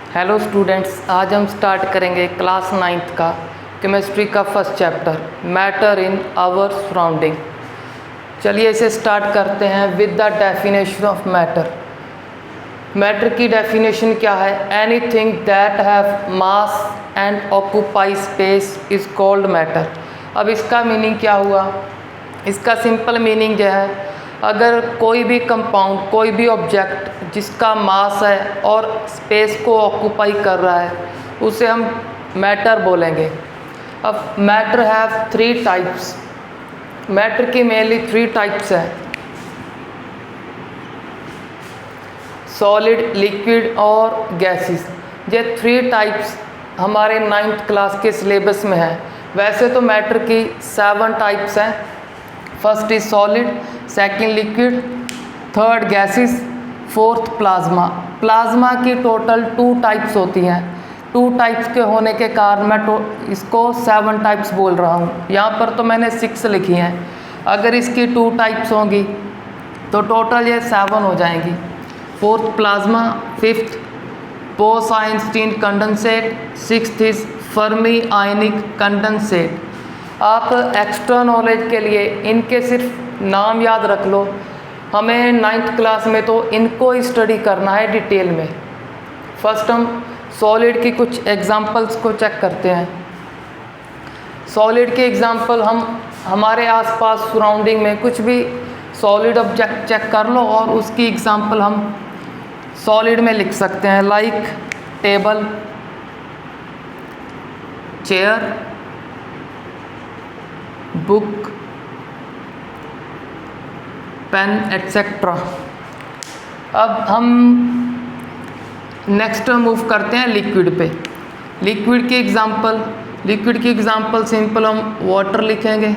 Hello students, आज हम start करेंगे क्लास 9th का केमिस्ट्री का first chapter matter in our surrounding. चलिए इसे स्टार्ट करते हैं with the definition of matter. Matter की डेफिनेशन क्या है? Anything that have mass and occupy space is called matter. अब इसका मीनिंग क्या हुआ? इसका सिंपल मीनिंग जो है, अगर कोई भी कंपाउंड, कोई भी ऑब्जेक्ट जिसका मास है और स्पेस को ऑक्यूपाई कर रहा है, उसे हम मैटर बोलेंगे। अब मैटर हैव 3 टाइप्स। मैटर की मेनली 3 टाइप्स हैं, सॉलिड, लिक्विड और गैसेस। ये 3 टाइप्स हमारे 9th क्लास के सिलेबस में है। वैसे तो मैटर की 7 टाइप्स हैं। First is solid, second liquid, third gases, fourth plasma. Plasma की टोटल 2 टाइप्स होती हैं। 2 टाइप्स के होने के कारण मैं इसको 7 टाइप्स बोल रहा हूँ। यहाँ पर तो मैंने 6 लिखी हैं। अगर इसकी 2 टाइप्स होंगी तो टोटल ये 7 हो जाएंगी। Fourth plasma, fifth Bose-Einstein condensate, sixth is Fermi ionic condensate. आप एक्स्ट्रा नॉलेज के लिए इनके सिर्फ नाम याद रख लो। हमें 9th क्लास में तो इनको ही स्टडी करना है डिटेल में। फर्स्ट हम सॉलिड की कुछ एग्जांपल्स को चेक करते हैं। सॉलिड के एग्जांपल हम हमारे आसपास सराउंडिंग में कुछ भी सॉलिड ऑब्जेक्ट चेक कर लो और उसकी एग्जांपल हम सॉलिड में लिख सकते हैं, like table, chair, book, pen etcetera. अब हम नेक्स्ट मूव करते हैं लिक्विड पे। लिक्विड की एग्जांपल सिंपल हम वाटर लिखेंगे।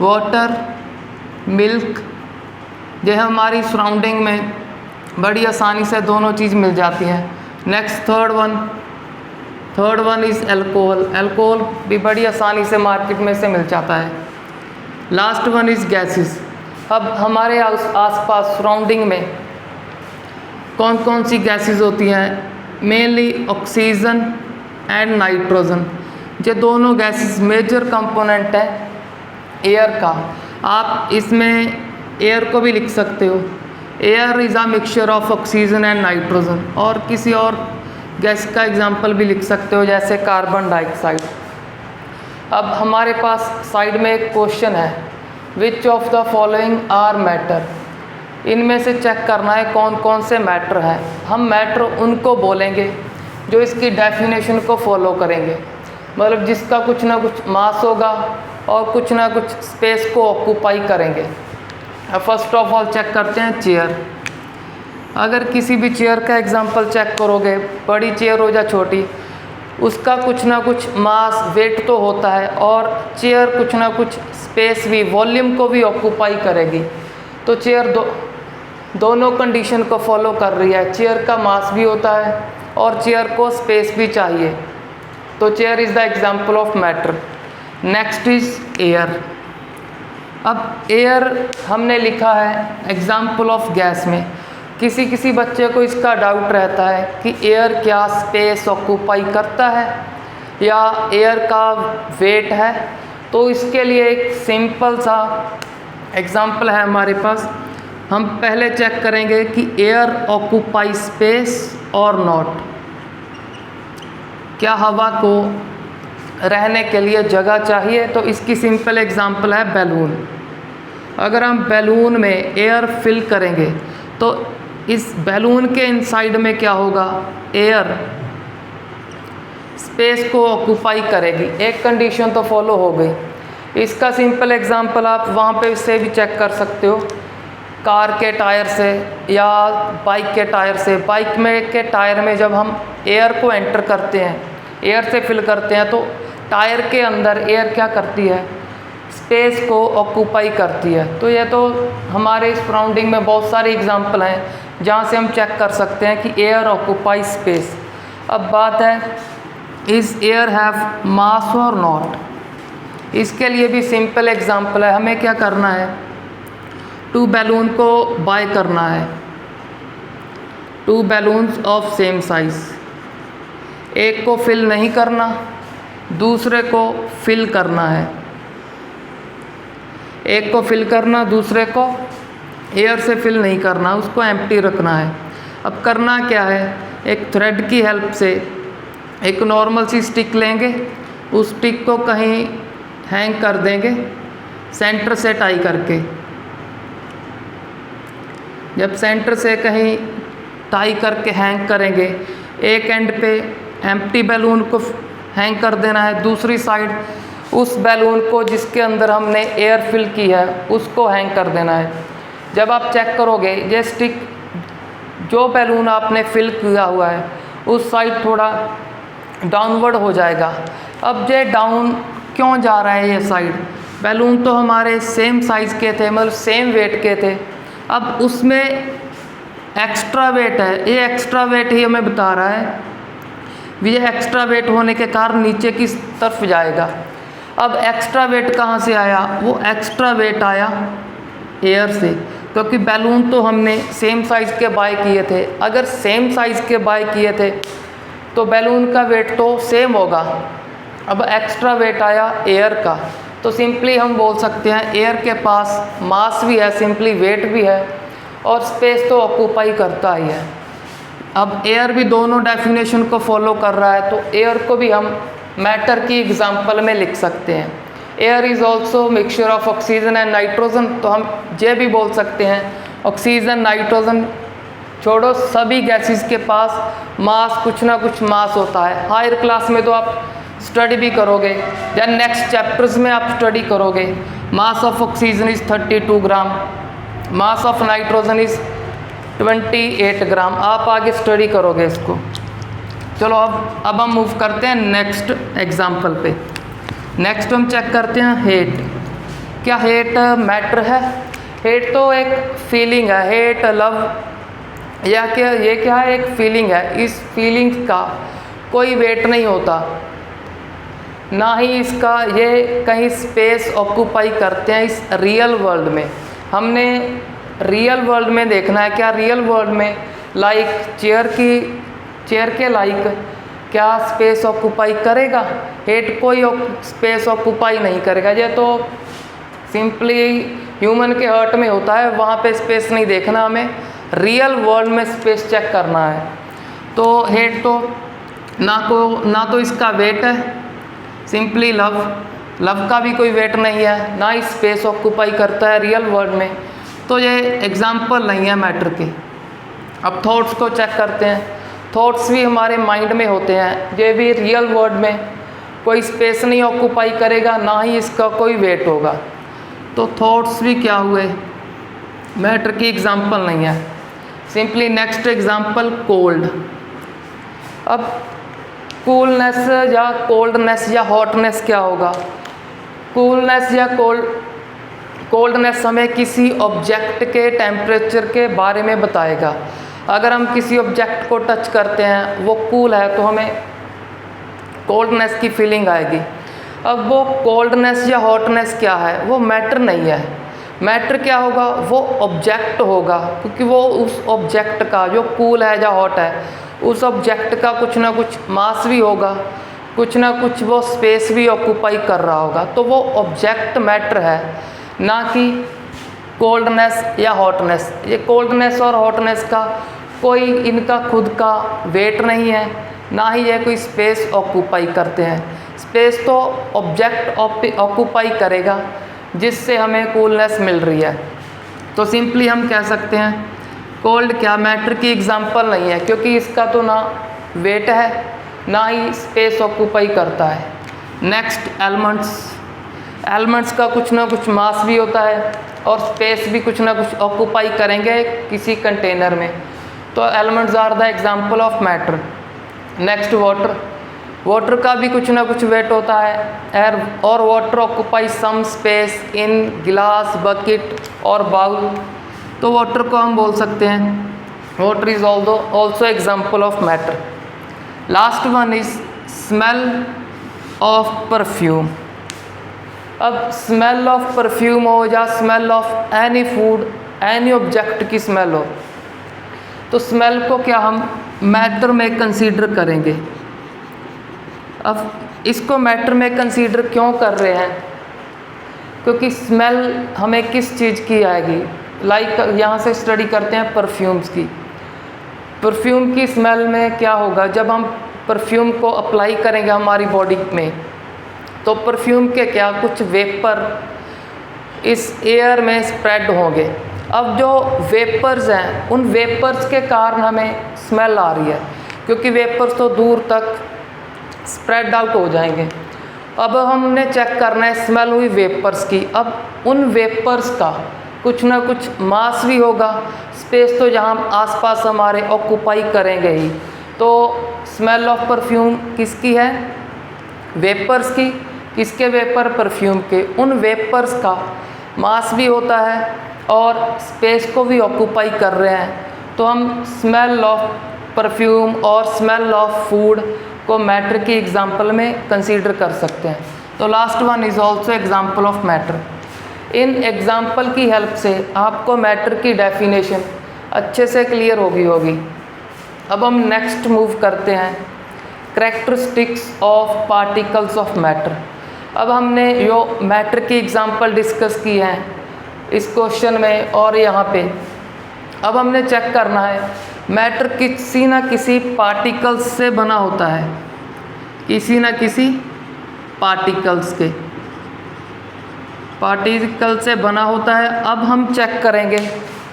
वाटर, मिल्क, ये हमारी सराउंडिंग में बड़ी आसानी से दोनों चीज़ मिल जाती हैं। Next third one is alcohol. Alcohol भी बड़ी आसानी से मार्केट में से मिल जाता है। Last one is gases. अब हमारे आसपास सराउंडिंग में कौन कौन सी गैसेस होती हैं? Mainly oxygen and nitrogen. ये दोनों गैसेस मेजर कंपोनेंट है एयर का। आप इसमें एयर को भी लिख सकते हो, air is a mixture of oxygen and nitrogen. और किसी और गैस का एग्जाम्पल भी लिख सकते हो, जैसे कार्बन डाइऑक्साइड। अब हमारे पास साइड में एक क्वेश्चन है, which of the following are matter. इनमें से चेक करना है कौन कौन से मैटर हैं। हम मैटर उनको बोलेंगे जो इसकी डेफिनेशन को फॉलो करेंगे, मतलब जिसका कुछ ना कुछ मास होगा और कुछ ना कुछ स्पेस को ऑक्यूपाई करेंगे। फर्स्ट ऑफ ऑल चेक करते हैं चेयर। अगर किसी भी चेयर का एग्जांपल चेक करोगे, बड़ी चेयर हो या छोटी, उसका कुछ ना कुछ मास, वेट तो होता है और चेयर कुछ ना कुछ स्पेस भी, वॉल्यूम को भी ऑक्यूपाई करेगी। तो चेयर दोनों कंडीशन को फॉलो कर रही है। चेयर का मास भी होता है और चेयर को स्पेस भी चाहिए। तो chair is the example of matter. Next is air. अब एयर हमने लिखा है एग्जाम्पल ऑफ गैस में। किसी बच्चे को इसका डाउट रहता है कि एयर क्या स्पेस ऑक्यूपाई करता है या एयर का वेट है। तो इसके लिए एक सिंपल सा एग्जाम्पल है हमारे पास। हम पहले चेक करेंगे कि एयर ऑक्यूपाई स्पेस और नॉट। क्या हवा को रहने के लिए जगह चाहिए? तो इसकी सिंपल एग्जाम्पल है बैलून। अगर हम बैलून में एयर फिल करेंगे तो इस बैलून के इनसाइड में क्या होगा? एयर स्पेस को ऑक्यूपाई करेगी। एक कंडीशन तो फॉलो हो गई। इसका सिंपल एग्जांपल आप वहाँ पे से भी चेक कर सकते हो, कार के टायर से या बाइक के टायर से। बाइक में के टायर में जब हम एयर को एंटर करते हैं, एयर से फिल करते हैं, तो टायर के अंदर एयर क्या करती है? स्पेस को ऑक्यूपाई करती है। तो ये तो हमारे सराउंडिंग में बहुत सारे एग्जांपल हैं जहाँ से हम चेक कर सकते हैं कि एयर ऑक्यूपाई स्पेस। अब बात है, इज़ एयर हैव मास और नॉट। इसके लिए भी सिंपल एग्जांपल है। हमें क्या करना है? 2 बैलून को बाय करना है, 2 बैलून्स ऑफ सेम साइज। एक को फिल नहीं करना, दूसरे को फिल करना है। एक को फिल करना, दूसरे को एयर से फिल नहीं करना, उसको एम्प्टी रखना है। अब करना क्या है, एक थ्रेड की हेल्प से एक नॉर्मल सी स्टिक लेंगे, उस स्टिक को कहीं हैंग कर देंगे सेंटर से टाई करके। जब सेंटर से कहीं टाई करके हैंग करेंगे, एक एंड पे एम्प्टी बैलून को हैंग कर देना है, दूसरी साइड उस बैलून को जिसके अंदर हमने एयर फिल की है उसको हैंग कर देना है। जब आप चेक करोगे ये स्टिक जो बैलून आपने फिल किया हुआ है उस साइड थोड़ा डाउनवर्ड हो जाएगा। अब ये डाउन क्यों जा रहा है, ये साइड बैलून तो हमारे सेम साइज़ के थे, मतलब सेम वेट के थे। अब उसमें एक्स्ट्रा वेट है, ये एक्स्ट्रा वेट ही हमें बता रहा है, ये एक्स्ट्रा वेट होने के कारण नीचे की तरफ जाएगा। अब एक्स्ट्रा वेट कहाँ से आया, वो एक्स्ट्रा वेट आया एयर से, क्योंकि बैलून तो हमने सेम साइज़ के बाय किए थे। अगर सेम साइज़ के बाय किए थे तो बैलून का वेट तो सेम होगा। अब एक्स्ट्रा वेट आया एयर का, तो सिंपली हम बोल सकते हैं एयर के पास मास भी है, सिंपली वेट भी है, और स्पेस तो ऑक्यूपाई करता ही है। अब एयर भी दोनों डेफिनेशन को फॉलो कर रहा है, तो एयर को भी हम मैटर की एग्जांपल में लिख सकते हैं। Air is also mixture of oxygen and nitrogen, तो हम ये भी बोल सकते हैं ऑक्सीजन नाइट्रोजन छोड़ो, सभी गैसेस के पास मास, कुछ ना कुछ मास होता है। हायर क्लास में तो आप स्टडी भी करोगे या नेक्स्ट चैप्टर्स में आप स्टडी करोगे। Mass of oxygen is 32 gram, mass of nitrogen is 28 ग्राम, आप आगे स्टडी करोगे इसको। चलो अब हम मूव करते हैं नेक्स्ट एग्जाम्पल पे। नेक्स्ट हम चेक करते हैं हेट। क्या हेट मैटर है? हेट तो एक फीलिंग है, हेट लव या क्या, ये क्या है, एक फीलिंग है। इस फीलिंग का कोई वेट नहीं होता, ना ही इसका ये कहीं स्पेस ऑक्यूपाई करते हैं इस रियल वर्ल्ड में। हमने रियल वर्ल्ड में देखना है, क्या रियल वर्ल्ड में लाइक चेयर के लाइक क्या स्पेस ऑक्यूपाई करेगा? हेट कोई स्पेस ऑक्यूपाई नहीं करेगा। ये तो सिंपली ह्यूमन के हार्ट में होता है, वहाँ पे स्पेस नहीं देखना, हमें रियल वर्ल्ड में स्पेस चेक करना है। तो हेट तो ना तो इसका वेट है, सिंपली लव का भी कोई वेट नहीं है, ना ही स्पेस ऑक्यूपाई करता है रियल वर्ल्ड में, तो ये एग्जाम्पल नहीं है मैटर के। अब थॉट्स को चेक करते हैं। थॉट्स भी हमारे माइंड में होते हैं, ये भी रियल वर्ल्ड में कोई स्पेस नहीं ऑक्यूपाई करेगा, ना ही इसका कोई वेट होगा। तो थॉट्स भी क्या हुए, मैटर की एग्जाम्पल नहीं है। Simply next example cold. अब कूलनेस या कोल्डनेस या हॉटनेस क्या होगा? कूलनेस या कोल्डनेस हमें किसी ऑब्जेक्ट के टेम्परेचर के बारे में बताएगा। अगर हम किसी ऑब्जेक्ट को टच करते हैं, वो कूल है, तो हमें कोल्डनेस की फीलिंग आएगी। अब वो कोल्डनेस या हॉटनेस क्या है, वो मैटर नहीं है। मैटर क्या होगा, वो ऑब्जेक्ट होगा, क्योंकि वो उस ऑब्जेक्ट का, जो कूल है या हॉट है, उस ऑब्जेक्ट का कुछ ना कुछ मास भी होगा, कुछ ना कुछ वो स्पेस भी ऑक्यूपाई कर रहा होगा। तो वो ऑब्जेक्ट मैटर है, ना कि कोल्डनेस या हॉटनेस। ये कोल्डनेस और हॉटनेस का कोई इनका खुद का वेट नहीं है, ना ही ये कोई स्पेस ऑक्यूपाई करते हैं। स्पेस तो ऑब्जेक्ट ऑक्यूपाई करेगा जिससे हमें कूलनेस मिल रही है। तो सिंपली हम कह सकते हैं कोल्ड क्या मैटर की एग्जांपल नहीं है, क्योंकि इसका तो ना वेट है, ना ही स्पेस ऑक्यूपाई करता है। नेक्स्ट एलिमेंट्स का कुछ ना कुछ मास भी होता है और स्पेस भी कुछ ना कुछ ऑक्यूपाई करेंगे किसी कंटेनर में। तो elements are the example of matter. Next water का भी कुछ ना कुछ वेट होता है। एयर और water occupy some space in glass, bucket और बाउल। तो वाटर को हम बोल सकते हैं water is also example of matter. Last one is smell of perfume. अब स्मेल ऑफ परफ्यूम हो या smell of any food, any object की स्मेल हो, तो स्मेल को क्या हम मैटर में कंसीडर करेंगे। अब इसको मैटर में कंसीडर क्यों कर रहे हैं, क्योंकि स्मेल हमें किस चीज़ की आएगी, लाइक यहाँ से स्टडी करते हैं परफ्यूम्स की। परफ्यूम की स्मेल में क्या होगा, जब हम परफ्यूम को अप्लाई करेंगे हमारी बॉडी में, तो परफ्यूम के क्या कुछ वेपर इस एयर में स्प्रेड होंगे। अब जो वेपर्स हैं, उन वेपर्स के कारण हमें स्मेल आ रही है, क्योंकि वेपर्स तो दूर तक स्प्रेड आउट हो जाएंगे। अब हमने चेक करना है स्मेल हुई वेपर्स की। अब उन वेपर्स का कुछ ना कुछ मास भी होगा, स्पेस तो जहाँ आसपास हमारे ऑक्यूपाई करेंगे ही। तो स्मेल ऑफ परफ्यूम किसकी है, वेपर्स की। किसके वेपर, परफ्यूम के। उन वेपर्स का मास भी होता है और स्पेस को भी ऑक्यूपाई कर रहे हैं। तो हम स्मेल ऑफ परफ्यूम और स्मेल ऑफ फूड को मैटर की एग्जांपल में कंसीडर कर सकते हैं। तो last one is also example of matter. In example की हेल्प से आपको मैटर की डेफिनेशन अच्छे से क्लियर होगी। अब हम नेक्स्ट मूव करते हैं, characteristics of particles of matter. अब हमने जो मैटर की एग्जांपल डिस्कस की है इस क्वेश्चन में और यहाँ पे, अब हमने चेक करना है मैटर किसी न किसी पार्टिकल्स से बना होता है, किसी न किसी पार्टिकल्स से बना होता है। अब हम चेक करेंगे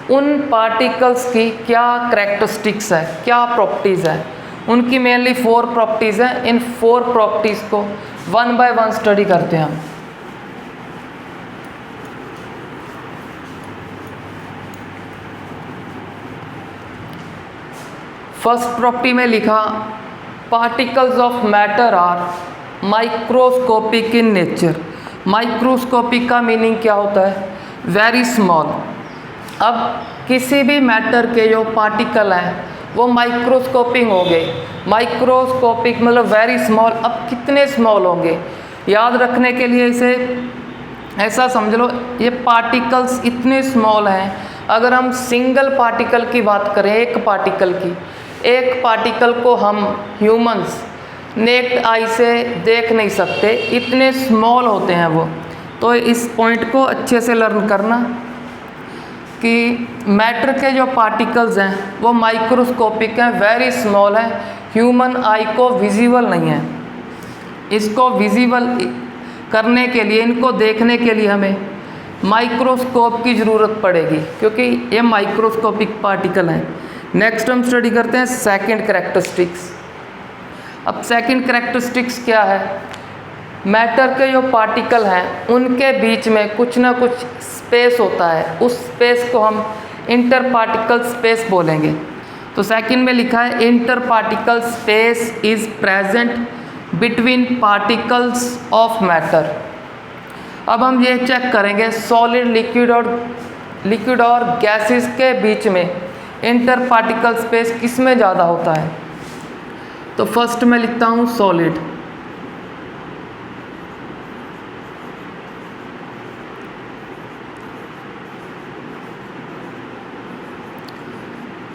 उन पार्टिकल्स की क्या कैरेक्टरिस्टिक्स है, क्या प्रॉपर्टीज़ है। उनकी मेनली 4 प्रॉपर्टीज़ हैं। इन 4 प्रॉपर्टीज़ को वन बाय वन स्टडी करते हैं हम। फर्स्ट प्रॉपर्टी में लिखा, particles of matter are microscopic in nature. Microscopic का मीनिंग क्या होता है, वेरी स्मॉल। अब किसी भी मैटर के जो पार्टिकल हैं वो माइक्रोस्कोपिक होंगे। माइक्रोस्कोपिक मतलब वेरी स्मॉल। अब कितने स्मॉल होंगे, याद रखने के लिए इसे ऐसा समझ लो, ये पार्टिकल्स इतने स्मॉल हैं। अगर हम सिंगल पार्टिकल की बात करें, एक पार्टिकल को हम ह्यूमंस नेक्ड आई से देख नहीं सकते, इतने स्मॉल होते हैं वो। तो इस पॉइंट को अच्छे से लर्न करना कि मैटर के जो पार्टिकल्स हैं वो माइक्रोस्कोपिक हैं, वेरी स्मॉल है, ह्यूमन आई को विजिबल नहीं है। इसको विजिबल करने के लिए, इनको देखने के लिए हमें माइक्रोस्कोप की ज़रूरत पड़ेगी, क्योंकि ये माइक्रोस्कोपिक पार्टिकल हैं। नेक्स्ट हम स्टडी करते हैं सेकंड कैरेक्टरिस्टिक्स। अब सेकंड कैरेक्टरिस्टिक्स क्या है, मैटर के जो पार्टिकल हैं उनके बीच में कुछ ना कुछ स्पेस होता है, उस स्पेस को हम इंटर पार्टिकल स्पेस बोलेंगे। तो सेकंड में लिखा है, inter particle space is present between particles of matter. अब हम ये चेक करेंगे सॉलिड, लिक्विड और गैसेस के बीच में इंटर पार्टिकल स्पेस किस में ज़्यादा होता है। तो फर्स्ट में लिखता हूँ सॉलिड।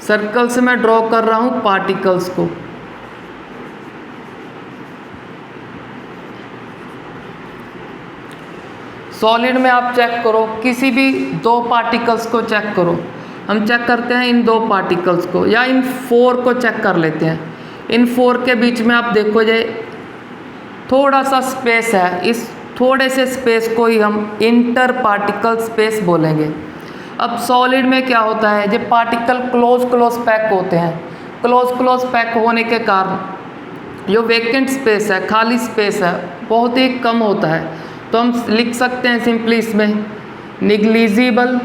सर्कल से मैं ड्रॉ कर रहा हूँ पार्टिकल्स को। सॉलिड में आप चेक करो, किसी भी 2 पार्टिकल्स को चेक करो। हम चेक करते हैं इन 2 पार्टिकल्स को, या इन 4 को चेक कर लेते हैं। इन 4 के बीच में आप देखो ये थोड़ा सा स्पेस है, इस थोड़े से स्पेस को ही हम इंटर पार्टिकल स्पेस बोलेंगे। अब सॉलिड में क्या होता है, ये पार्टिकल क्लोज पैक होते हैं। क्लोज पैक होने के कारण जो वेकेंट स्पेस है, खाली स्पेस है, बहुत ही कम होता है। तो हम लिख सकते हैं सिंपली इसमें negligible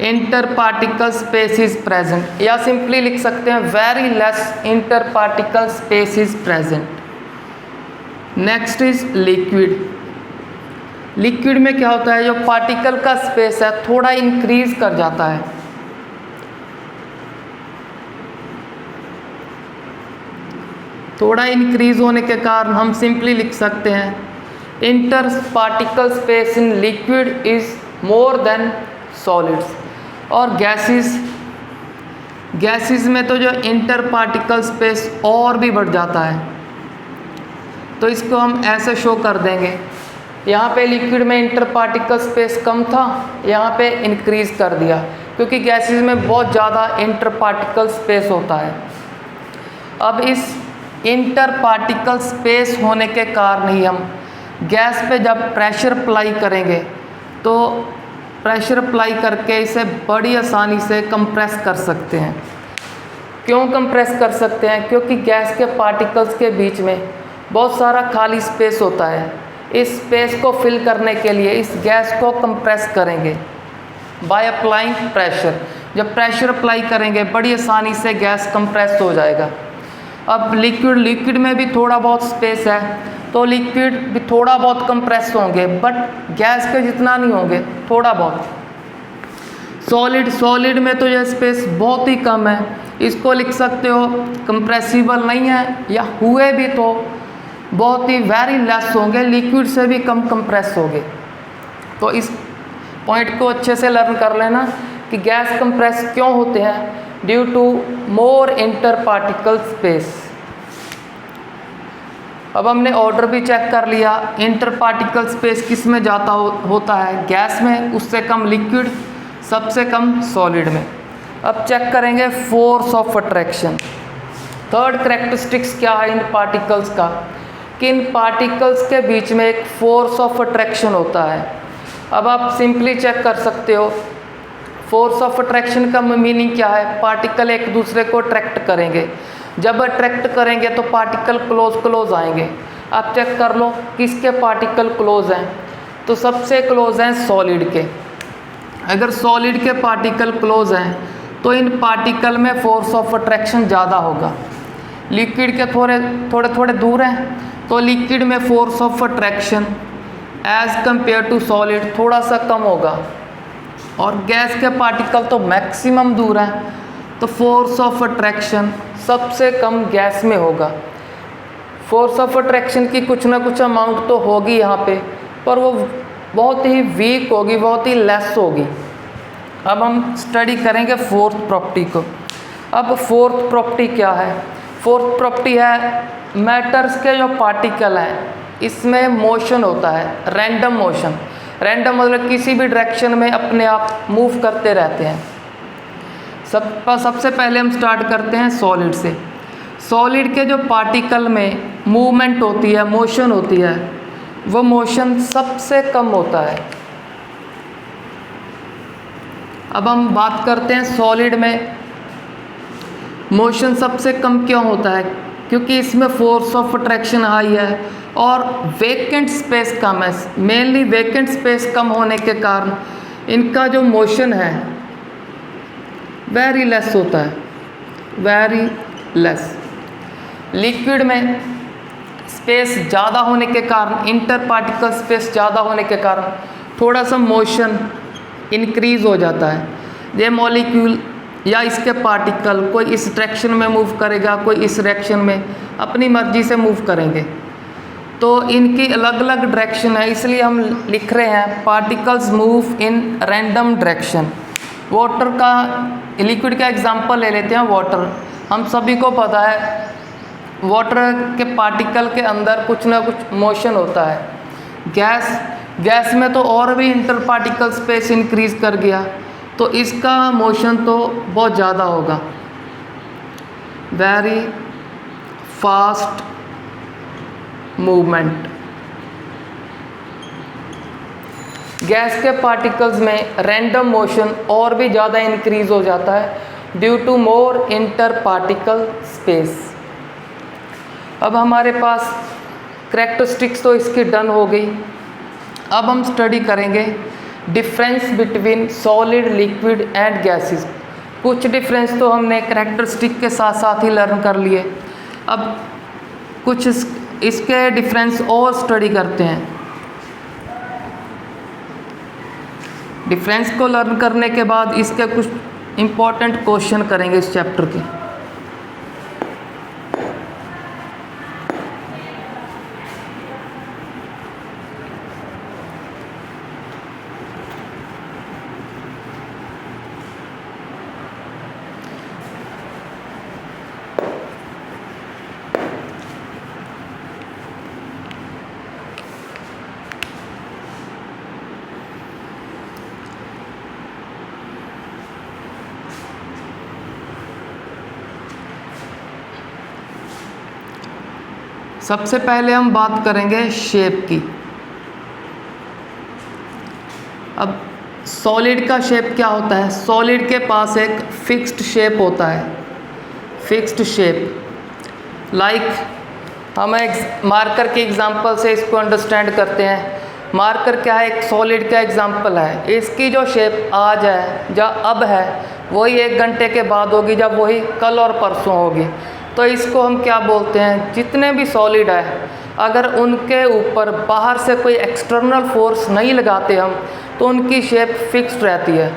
inter particle space is present, या सिंपली लिख सकते हैं very less inter particle space is present. Next is liquid में क्या होता है, जो पार्टिकल का स्पेस है थोड़ा इंक्रीज कर जाता है। थोड़ा इंक्रीज होने के कारण हम सिंपली लिख सकते हैं inter particle space in liquid is more than solids. और गैसेस में तो जो इंटर पार्टिकल स्पेस और भी बढ़ जाता है। तो इसको हम ऐसे शो कर देंगे, यहाँ पे लिक्विड में इंटर पार्टिकल स्पेस कम था, यहाँ पे इंक्रीज कर दिया, क्योंकि गैसेस में बहुत ज़्यादा इंटर पार्टिकल स्पेस होता है। अब इस इंटर पार्टिकल स्पेस होने के कारण ही हम गैस पे जब प्रेशर अप्लाई करेंगे तो प्रेशर अप्लाई करके इसे बड़ी आसानी से कंप्रेस कर सकते हैं। क्यों कंप्रेस कर सकते हैं? क्योंकि गैस के पार्टिकल्स के बीच में बहुत सारा खाली स्पेस होता है। इस स्पेस को फिल करने के लिए इस गैस को कंप्रेस करेंगे बाय अप्लाइंग प्रेशर। जब प्रेशर अप्लाई करेंगे बड़ी आसानी से गैस कंप्रेस हो जाएगा। अब लिक्विड में भी थोड़ा बहुत स्पेस है, तो लिक्विड भी थोड़ा बहुत कंप्रेस होंगे, बट गैस के जितना नहीं होंगे, थोड़ा बहुत। सॉलिड में तो यह स्पेस बहुत ही कम है, इसको लिख सकते हो कंप्रेसिबल नहीं है, या हुए भी तो बहुत ही वेरी लेस होंगे, लिक्विड से भी कम कंप्रेस होंगे। तो इस पॉइंट को अच्छे से लर्न कर लेना कि गैस कंप्रेस क्यों होते हैं, due to more inter particle space. अब हमने ऑर्डर भी चेक कर लिया, इंटर पार्टिकल स्पेस किस में जाता होता है, गैस में, उससे कम लिक्विड, सबसे कम सॉलिड में। अब चेक करेंगे force of attraction. Third characteristics क्या है इन पार्टिकल्स का, कि इन पार्टिकल्स के बीच में एक फोर्स ऑफ अट्रैक्शन होता है। अब आप सिंपली चेक कर सकते हो फोर्स ऑफ अट्रैक्शन का मीनिंग क्या है। पार्टिकल एक दूसरे को अट्रैक्ट करेंगे, जब अट्रैक्ट करेंगे तो पार्टिकल क्लोज आएंगे। आप चेक कर लो किसके पार्टिकल क्लोज हैं, तो सबसे क्लोज हैं सॉलिड के। अगर सॉलिड के पार्टिकल क्लोज हैं तो इन पार्टिकल में फोर्स ऑफ अट्रैक्शन ज़्यादा होगा। लिक्विड के थोड़े दूर हैं तो लिक्विड में force of attraction as compare to solid थोड़ा सा कम होगा, और गैस के पार्टिकल तो मैक्सिमम दूर हैं, तो फोर्स ऑफ अट्रैक्शन सबसे कम गैस में होगा। फोर्स ऑफ अट्रैक्शन की कुछ ना कुछ अमाउंट तो होगी यहाँ पे, पर वो बहुत ही वीक होगी, बहुत ही लेस होगी। अब हम स्टडी करेंगे फोर्थ प्रॉपर्टी को। अब फोर्थ प्रॉपर्टी क्या है? फोर्थ प्रॉपर्टी है मैटर्स के जो पार्टिकल हैं इसमें मोशन होता है, रैंडम मोशन। रैंडम मतलब किसी भी डायरेक्शन में अपने आप मूव करते रहते हैं। सबसे पहले हम स्टार्ट करते हैं सॉलिड से। सॉलिड के जो पार्टिकल में मूवमेंट होती है, मोशन होती है, वो मोशन सबसे कम होता है। अब हम बात करते हैं सॉलिड में मोशन सबसे कम क्यों होता है, क्योंकि इसमें फोर्स ऑफ अट्रैक्शन हाई है और वेकेंट स्पेस कम है। मेनली वेकेंट स्पेस कम होने के कारण इनका जो मोशन है वेरी लेस होता है, वेरी लेस। लिक्विड में स्पेस ज़्यादा होने के कारण, इंटर पार्टिकल स्पेस ज़्यादा होने के कारण थोड़ा सा मोशन इंक्रीज हो जाता है। ये मॉलिक्यूल या इसके पार्टिकल कोई इस डायरेक्शन में मूव करेगा, कोई इस डायरेक्शन में, अपनी मर्जी से मूव करेंगे। तो इनकी अलग अलग डायरेक्शन है, इसलिए हम लिख रहे हैं particles move in random direction. Water का, लिक्विड का एग्जांपल ले लेते हैं। वाटर, हम सभी को पता है वाटर के पार्टिकल के अंदर कुछ ना कुछ मोशन होता है। गैस में तो और भी इंटर पार्टिकल स्पेस इंक्रीज कर गया, तो इसका मोशन तो बहुत ज़्यादा होगा, वेरी फास्ट मूवमेंट। गैस के पार्टिकल्स में रैंडम मोशन और भी ज़्यादा इंक्रीज हो जाता है due to more inter particle space. अब हमारे पास कैरेक्टरिस्टिक्स तो इसकी डन हो गई। अब हम स्टडी करेंगे difference between solid, liquid and gases. कुछ डिफरेंस तो हमने कैरेक्टरिस्टिक के साथ साथ ही लर्न कर लिए। अब कुछ इसके डिफरेंस और स्टडी करते हैं। डिफरेंस को लर्न करने के बाद इसके कुछ इम्पॉर्टेंट क्वेश्चन करेंगे इस चैप्टर के। सबसे पहले हम बात करेंगे शेप की। अब सॉलिड का शेप क्या होता है? सॉलिड के पास एक फिक्स्ड शेप होता है, फिक्स्ड शेप। लाइक हम एक मार्कर के एग्जांपल से इसको अंडरस्टैंड करते हैं। मार्कर क्या है? एक सॉलिड का एग्जांपल है। इसकी जो शेप आज है या अब है वही 1 घंटे के बाद होगी, जब वही कल और परसों होगी। तो इसको हम क्या बोलते हैं? जितने भी सॉलिड है अगर उनके ऊपर बाहर से कोई एक्सटर्नल फोर्स नहीं लगाते हम तो उनकी शेप फिक्स्ड रहती है।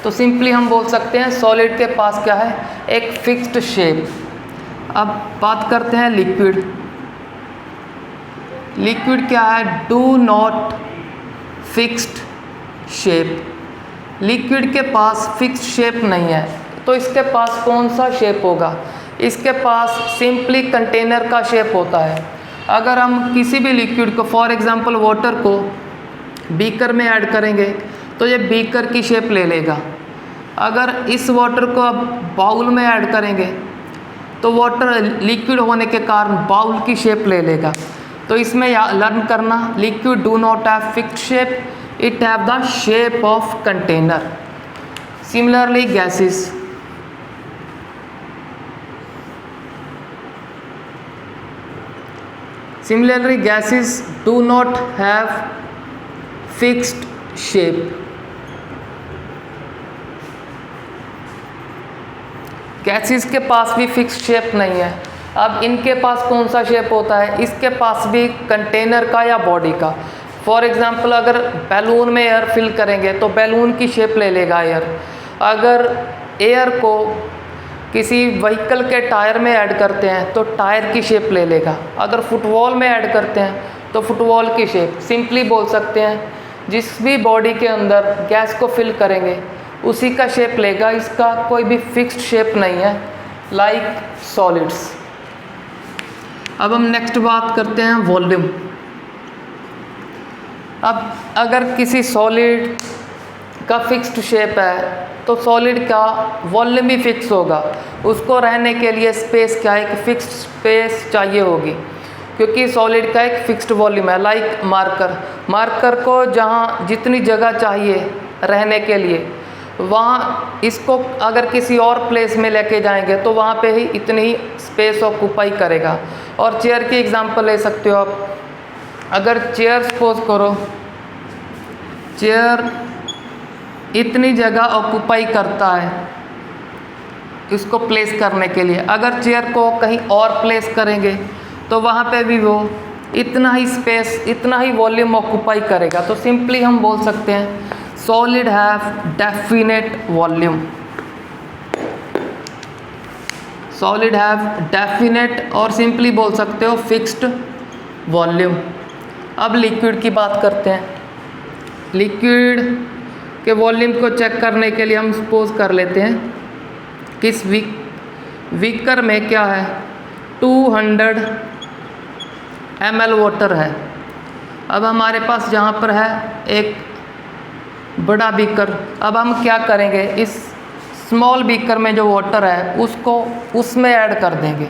तो सिंपली हम बोल सकते हैं सॉलिड के पास क्या है? एक फिक्स्ड शेप। अब बात करते हैं लिक्विड। लिक्विड क्या है? Do not fixed shape. Liquid के पास फिक्स्ड शेप नहीं है, तो इसके पास कौन सा शेप होगा? इसके पास सिंपली कंटेनर का शेप होता है। अगर हम किसी भी लिक्विड को, फॉर एग्जांपल वाटर को बीकर में ऐड करेंगे तो ये बीकर की शेप ले लेगा। अगर इस वाटर को अब बाउल में ऐड करेंगे तो वाटर लिक्विड होने के कारण बाउल की शेप ले लेगा। तो इसमें लर्न करना, liquid do not have fixed shape, it have the shape of container. Similarly gases, Similarly, gases do not have fixed shape. Gases के पास भी फिक्स्ड शेप नहीं है। अब इनके पास कौन सा शेप होता है? इसके पास भी कंटेनर का या बॉडी का। फॉर एग्जांपल अगर बैलून में एयर फिल करेंगे तो बैलून की शेप ले लेगा एयर। अगर एयर को किसी व्हीकल के टायर में ऐड करते हैं तो टायर की शेप ले लेगा। अगर फुटबॉल में ऐड करते हैं तो फुटबॉल की शेप। सिंपली बोल सकते हैं जिस भी बॉडी के अंदर गैस को फिल करेंगे उसी का शेप लेगा, इसका कोई भी फिक्स्ड शेप नहीं है, लाइक सॉलिड्स। अब हम नेक्स्ट बात करते हैं वॉल्यूम। अब अगर किसी सॉलिड का फिक्स्ड शेप है तो सॉलिड का वॉल्यूम भी फिक्स होगा। उसको रहने के लिए स्पेस क्या है? एक फिक्स्ड स्पेस चाहिए होगी, क्योंकि सॉलिड का एक फिक्स्ड वॉल्यूम है। लाइक मार्कर, मार्कर को जहाँ जितनी जगह चाहिए रहने के लिए वहाँ इसको अगर किसी और प्लेस में लेके जाएंगे तो वहाँ पे ही इतनी ही स्पेस ऑक्यूपाई करेगा। और चेयर की एग्जांपल ले सकते हो आप। अगर चेयर सपोज करो, चेयर इतनी जगह ऑक्यूपाई करता है इसको प्लेस करने के लिए। अगर चेयर को कहीं और प्लेस करेंगे तो वहाँ पे भी वो इतना ही स्पेस, इतना ही वॉल्यूम ऑक्यूपाई करेगा। तो सिंपली हम बोल सकते हैं solid have definite volume. Solid have definite और सिंपली बोल सकते हो फिक्स्ड वॉल्यूम। अब लिक्विड की बात करते हैं। लिक्विड के वॉल्यूम को चेक करने के लिए हम सपोज कर लेते हैं किस बीकर में क्या है? 200 ml वाटर है। अब हमारे पास जहाँ पर है एक बड़ा बीकर। अब हम क्या करेंगे? इस स्मॉल बीकर में जो वाटर है उसको उसमें ऐड कर देंगे।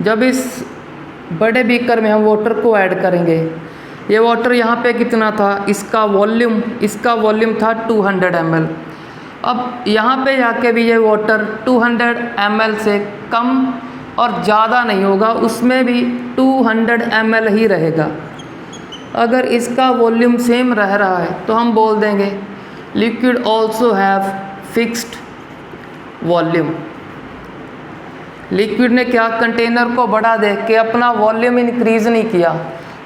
जब इस बड़े बीकर में हम वाटर को ऐड करेंगे, ये वाटर यहाँ पे कितना था? इसका वॉल्यूम था 200 ml। अब यहाँ पे जाके भी ये वाटर 200 ml से कम और ज़्यादा नहीं होगा, उसमें भी 200 ml ही रहेगा। अगर इसका वॉल्यूम सेम रह रहा है तो हम बोल देंगे liquid also have fixed volume. Liquid ने क्या? कंटेनर को बड़ा देख के अपना वॉल्यूम इंक्रीज़ नहीं किया,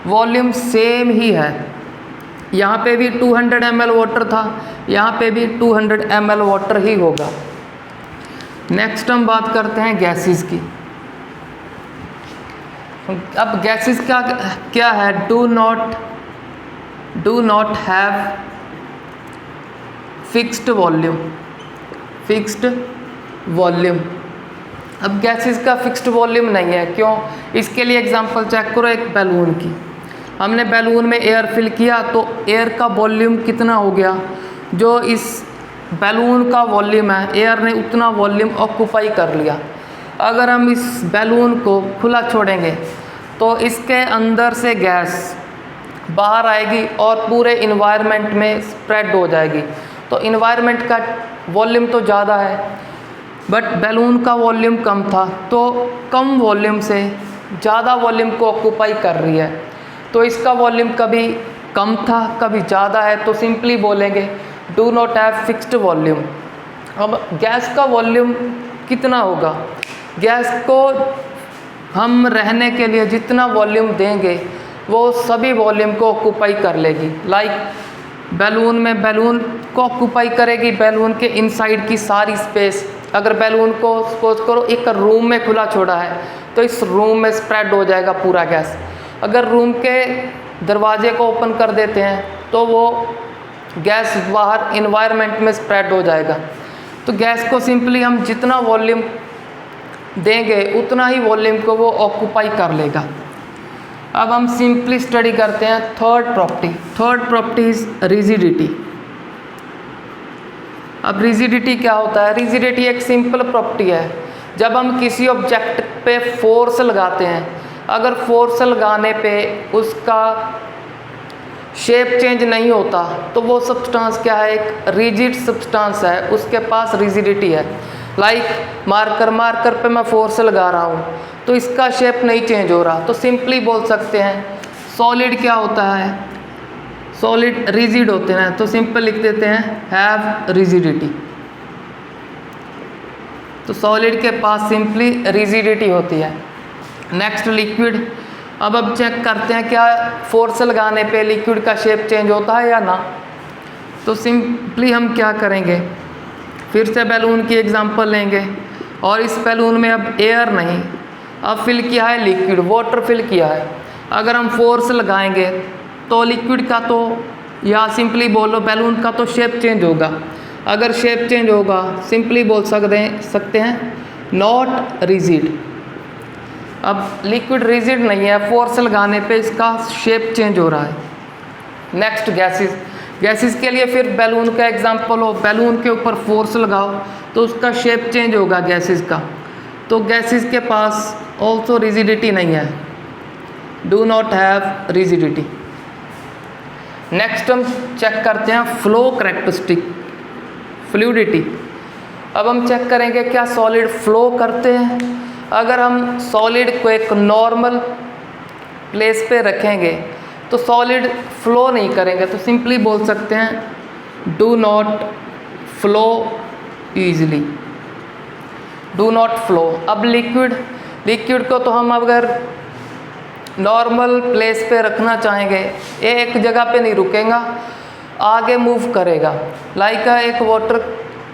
वॉल्यूम सेम ही है। यहाँ पे भी 200 ml वाटर था, यहाँ पे भी 200 ml वाटर ही होगा। नेक्स्ट हम बात करते हैं गैसेस की। अब गैसेस का क्या है? Do not have fixed volume. Fixed volume. अब गैसेस का फिक्स्ड वॉल्यूम नहीं है, क्यों? इसके लिए एग्जांपल चेक करो एक बैलून की। हमने बैलून में एयर फिल किया तो एयर का वॉल्यूम कितना हो गया? जो इस बैलून का वॉल्यूम है एयर ने उतना वॉल्यूम ऑक्यूपाई कर लिया। अगर हम इस बैलून को खुला छोड़ेंगे तो इसके अंदर से गैस बाहर आएगी और पूरे इन्वायरमेंट में स्प्रेड हो जाएगी। तो इन्वायरमेंट का वॉल्यूम तो ज़्यादा है बट बैलून का वॉल्यूम कम था, तो कम वॉल्यूम से ज़्यादा वॉल्यूम को ऑक्यूपाई कर रही है। तो इसका वॉल्यूम कभी कम था कभी ज़्यादा है, तो सिंपली बोलेंगे do not have fixed volume. अब गैस का वॉल्यूम कितना होगा? गैस को हम रहने के लिए जितना वॉल्यूम देंगे वो सभी वॉल्यूम को ऑक्यूपाई कर लेगी। लाइक बैलून में बैलून को ऑक्यूपाई करेगी, बैलून के इनसाइड की सारी स्पेस। अगर बैलून को सपोज करो एक रूम में खुला छोड़ा है तो इस रूम में स्प्रेड हो जाएगा पूरा गैस। अगर रूम के दरवाजे को ओपन कर देते हैं तो वो गैस बाहर इन्वायरमेंट में स्प्रेड हो जाएगा। तो गैस को सिंपली हम जितना वॉल्यूम देंगे उतना ही वॉल्यूम को वो ऑक्यूपाई कर लेगा। अब हम सिंपली स्टडी करते हैं third property. Third property is rigidity. अब रिजिडिटी क्या होता है? रिजिडिटी एक सिंपल प्रॉपर्टी है। जब हम किसी ऑब्जेक्ट पे फोर्स लगाते हैं, अगर फोर्स लगाने पे उसका शेप चेंज नहीं होता तो वो सब्सटेंस क्या है? एक रिजिड सब्सटेंस है, उसके पास रिजिडिटी है। लाइक मार्कर पे मैं फोर्स लगा रहा हूँ तो इसका शेप नहीं चेंज हो रहा, तो सिंपली बोल सकते हैं सॉलिड क्या होता है? सॉलिड रिजिड होते हैं, तो सिंपल लिख देते हैं हैव रिजिडिटी। तो सॉलिड के पास सिंपली रिजिडिटी होती है। Next liquid. अब चेक करते हैं क्या फोर्स लगाने पे लिक्विड का शेप चेंज होता है या ना। तो सिंपली हम क्या करेंगे, फिर से बैलून की एग्जांपल लेंगे और इस बैलून में अब एयर नहीं, अब फिल किया है लिक्विड, वाटर फिल किया है। अगर हम फोर्स लगाएंगे तो लिक्विड का तो या सिंपली बोलो बैलून का तो शेप चेंज होगा। अगर शेप चेंज होगा सिंपली बोल सकते हैं नॉट रिजिड। अब लिक्विड रिजिड नहीं है, फोर्स लगाने पे इसका शेप चेंज हो रहा है। Next gases. गैसेस के लिए फिर बैलून का एग्जांपल हो, बैलून के ऊपर फोर्स लगाओ तो उसका शेप चेंज होगा गैसेस का। तो गैसेस के पास ऑल्सो रिजिडिटी नहीं है, do not have rigidity. Next हम चेक करते हैं फ्लो करैक्टरिस्टिक, फ्लूइडिटी। अब हम चेक करेंगे क्या सॉलिड फ्लो करते हैं। अगर हम सॉलिड को एक नॉर्मल प्लेस पे रखेंगे तो सॉलिड फ्लो नहीं करेंगे, तो सिंपली बोल सकते हैं do not flow easily, do not flow. अब लिक्विड को तो हम अगर नॉर्मल प्लेस पे रखना चाहेंगे, ये एक जगह पे नहीं रुकेगा, आगे मूव करेगा। लाइक एक वाटर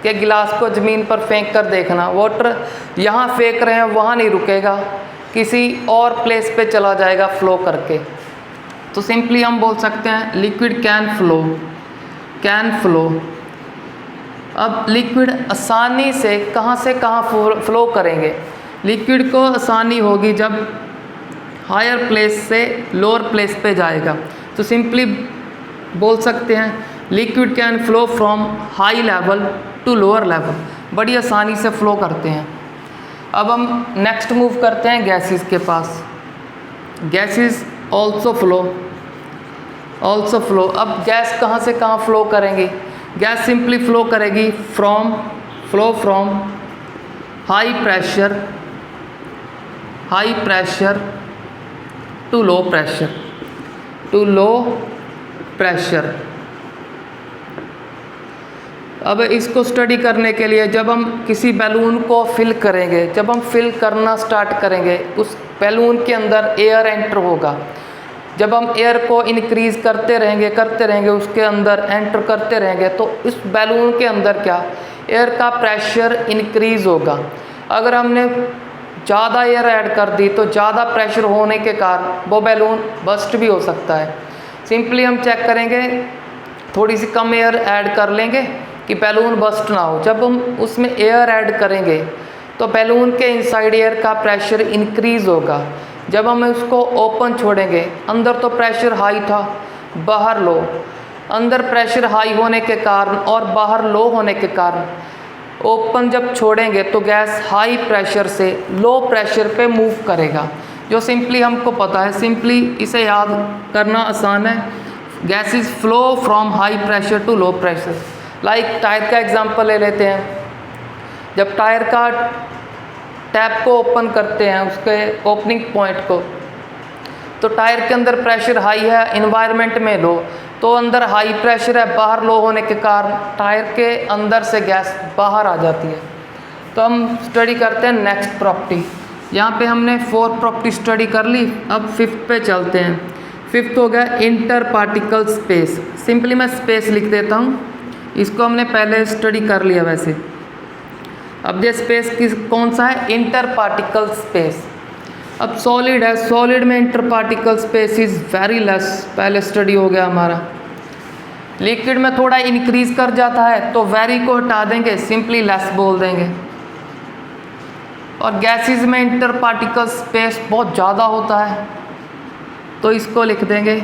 के गिलास को ज़मीन पर फेंक कर देखना, वाटर यहाँ फेंक रहे हैं वहाँ नहीं रुकेगा, किसी और प्लेस पे चला जाएगा फ्लो करके। तो सिंपली हम बोल सकते हैं लिक्विड कैन फ्लो। अब लिक्विड आसानी से कहाँ फ्लो करेंगे? लिक्विड को आसानी होगी जब हायर प्लेस से लोअर प्लेस पे जाएगा। तो सिंपली बोल सकते हैं liquid can flow from high level to lower level, बड़ी आसानी से फ्लो करते हैं। अब हम नेक्स्ट मूव करते हैं गैसेस के पास। Gases also flow. अब गैस कहाँ से कहाँ फ्लो करेंगी? गैस सिंपली फ्लो करेगी from high pressure to low pressure. अब इसको स्टडी करने के लिए जब हम किसी बैलून को फिल करेंगे, जब हम फिल करना स्टार्ट करेंगे उस बैलून के अंदर एयर एंटर होगा। जब हम एयर को इंक्रीज़ करते रहेंगे उसके अंदर एंटर करते रहेंगे तो इस बैलून के अंदर क्या एयर का प्रेशर इंक्रीज़ होगा। अगर हमने ज़्यादा एयर ऐड कर दी तो ज़्यादा प्रेशर होने के कारण वो बैलून बस्ट भी हो सकता है। सिंपली हम चेक करेंगे, थोड़ी सी कम एयर ऐड कर लेंगे कि बैलून बस्ट ना हो। जब हम उसमें एयर ऐड करेंगे तो बैलून के इनसाइड एयर का प्रेशर इंक्रीज़ होगा। जब हम उसको ओपन छोड़ेंगे, अंदर तो प्रेशर हाई था, बाहर लो। अंदर प्रेशर हाई होने के कारण और बाहर लो होने के कारण ओपन जब छोड़ेंगे तो गैस हाई प्रेशर से लो प्रेशर पे मूव करेगा। जो सिंपली हमको पता है, सिंपली इसे याद करना आसान है। Gases flow from high pressure to low pressure. Like tyre का एग्जांपल ले लेते हैं। जब टायर का टैप को ओपन करते हैं, उसके ओपनिंग पॉइंट को, तो टायर के अंदर प्रेशर हाई है, इन्वायरमेंट में लो, तो अंदर हाई प्रेशर है, बाहर लो होने के कारण टायर के अंदर से गैस बाहर आ जाती है। तो हम स्टडी करते हैं नेक्स्ट प्रॉपर्टी। यहाँ पे हमने 4 प्रॉपर्टी स्टडी कर ली, अब 5th पे चलते हैं। 5th हो गया इंटर पार्टिकल स्पेस। सिंपली मैं स्पेस लिख देता हूँ, इसको हमने पहले स्टडी कर लिया वैसे। अब ये स्पेस कौन सा है? Inter particle space. अब सॉलिड है, सॉलिड में inter particle space is very less, पहले स्टडी हो गया हमारा। लिक्विड में थोड़ा इंक्रीज कर जाता है तो वेरी को हटा देंगे, सिंपली लेस बोल देंगे। और गैसेस में इंटर पार्टिकल स्पेस बहुत ज़्यादा होता है तो इसको लिख देंगे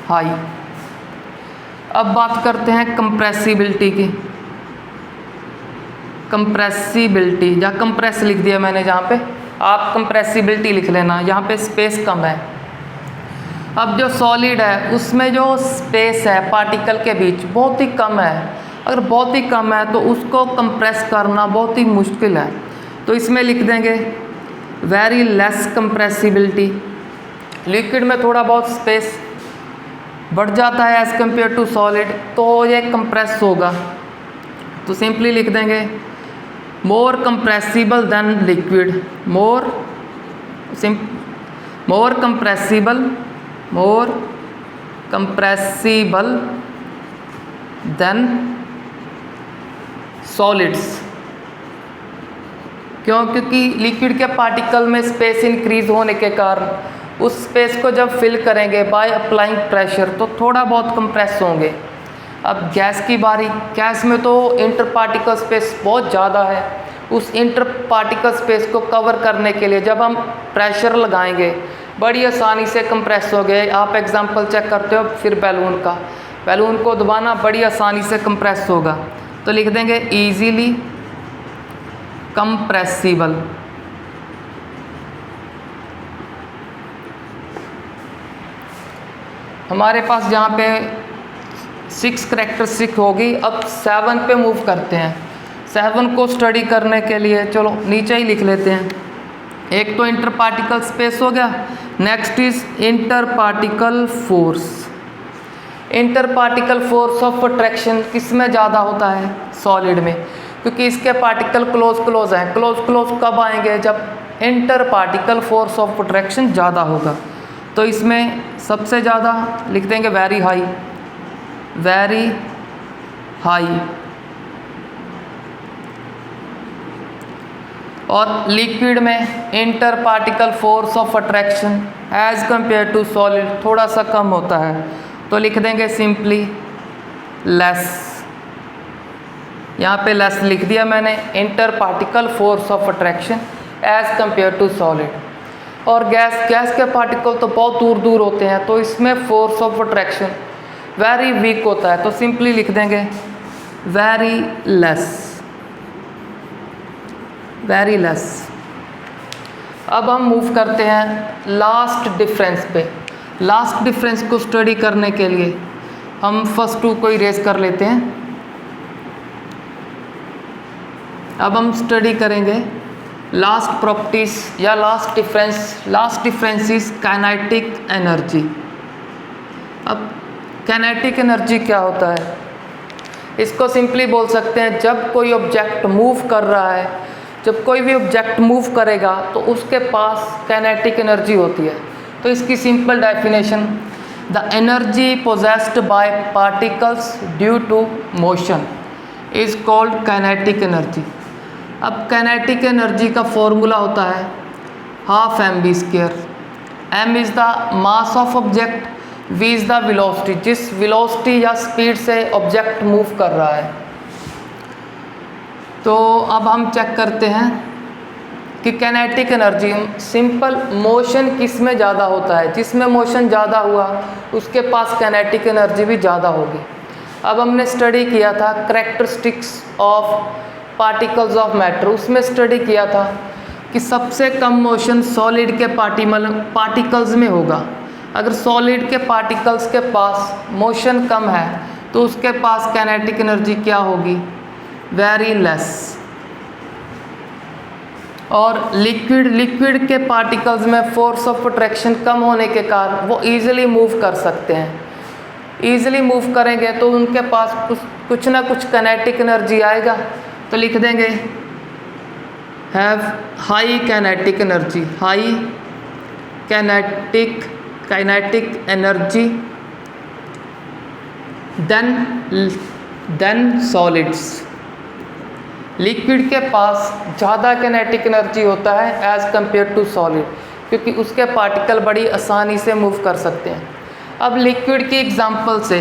हाई। अब बात करते हैं कंप्रेसिबिलिटी की। कंप्रेसिबिलिटी या कंप्रेस लिख दिया मैंने, जहाँ पे आप कंप्रेसिबिलिटी लिख लेना, यहाँ पे स्पेस कम है। अब जो सॉलिड है उसमें जो स्पेस है पार्टिकल के बीच बहुत ही कम है। अगर बहुत ही कम है तो उसको कंप्रेस करना बहुत ही मुश्किल है, तो इसमें लिख देंगे वेरी लेस कंप्रेसिबिलिटी। लिक्विड में थोड़ा बहुत स्पेस बढ़ जाता है एज़ कम्पेयर टू सॉलिड, तो ये कंप्रेस होगा, तो सिंपली लिख देंगे मोर कंप्रेसिबल देन लिक्विड। मोर कंप्रेसिबल देन सॉलिड्स। क्यों? क्योंकि लिक्विड के पार्टिकल में स्पेस इंक्रीज होने के कारण उस स्पेस को जब फिल करेंगे बाय अप्लाइंग प्रेशर तो थोड़ा बहुत कंप्रेस होंगे। अब गैस की बारी। गैस में तो इंटर पार्टिकल स्पेस बहुत ज़्यादा है, उस इंटर पार्टिकल स्पेस को कवर करने के लिए जब हम प्रेशर लगाएंगे बड़ी आसानी से कंप्रेस हो गए। आप एग्जांपल चेक करते हो फिर बैलून का, बैलून को दबाना बड़ी आसानी से कंप्रेस होगा, तो लिख देंगे ईजीली कंप्रेसिबल। हमारे पास जहाँ पे 6 करैक्टरिस्टिक होगी। अब 7 पे मूव करते हैं। 7 को स्टडी करने के लिए चलो नीचे ही लिख लेते हैं। एक तो इंटर पार्टिकल स्पेस हो गया, next is inter particle force. Inter particle force of attraction किस में ज़्यादा होता है? सॉलिड में, क्योंकि इसके पार्टिकल क्लोज हैं। क्लोज कब आएंगे? जब inter particle force of attraction ज़्यादा होगा। तो इसमें सबसे ज़्यादा लिख देंगे वेरी हाई। और लिक्विड में inter particle force of attraction as compare to solid थोड़ा सा कम होता है, तो लिख देंगे सिंपली लेस। यहाँ पे लेस लिख दिया मैंने, inter particle force of attraction as compare to solid. और गैस के पार्टिकल तो बहुत दूर होते हैं, तो इसमें force of attraction very weak होता है, तो सिंपली लिख देंगे वेरी लेस। अब हम मूव करते हैं लास्ट डिफरेंस पे। लास्ट डिफरेंस को स्टडी करने के लिए हम फर्स्ट 2 को इरेज कर लेते हैं। अब हम स्टडी करेंगे लास्ट प्रॉपर्टीज या last difference is kinetic energy. अब काइनेटिक एनर्जी क्या होता है? इसको सिंपली बोल सकते हैं जब कोई ऑब्जेक्ट मूव कर रहा है, जब कोई भी ऑब्जेक्ट मूव करेगा तो उसके पास काइनेटिक एनर्जी होती है। तो इसकी simple definition, the energy possessed by particles due to motion is called kinetic energy. अब काइनेटिक एनर्जी का फॉर्मूला होता है half mv²। m is the mass of object, v is the velocity, जिस velocity या स्पीड से object move कर रहा है। तो अब हम चेक करते हैं कि काइनेटिक एनर्जी, सिंपल मोशन किस में ज़्यादा होता है? जिसमें मोशन ज़्यादा हुआ उसके पास काइनेटिक एनर्जी भी ज़्यादा होगी। अब हमने स्टडी किया था characteristics of particles of matter, उसमें स्टडी किया था कि सबसे कम मोशन सॉलिड के पार्टिकल्स में होगा। अगर सॉलिड के पार्टिकल्स के पास मोशन कम है तो उसके पास काइनेटिक एनर्जी क्या होगी? Very less. और लिक्विड के पार्टिकल्स में फोर्स ऑफ अट्रैक्शन कम होने के कारण वो ईजिली मूव कर सकते हैं। ईजिली मूव करेंगे तो उनके पास कुछ ना कुछ काइनेटिक एनर्जी आएगा। तो लिख देंगे have high kinetic energy, high kinetic energy than solids. Liquid के पास ज़्यादा काइनेटिक एनर्जी होता है एज़ कम्पेयर टू सॉलिड, क्योंकि उसके पार्टिकल बड़ी आसानी से मूव कर सकते हैं। अब लिक्विड की एग्जांपल से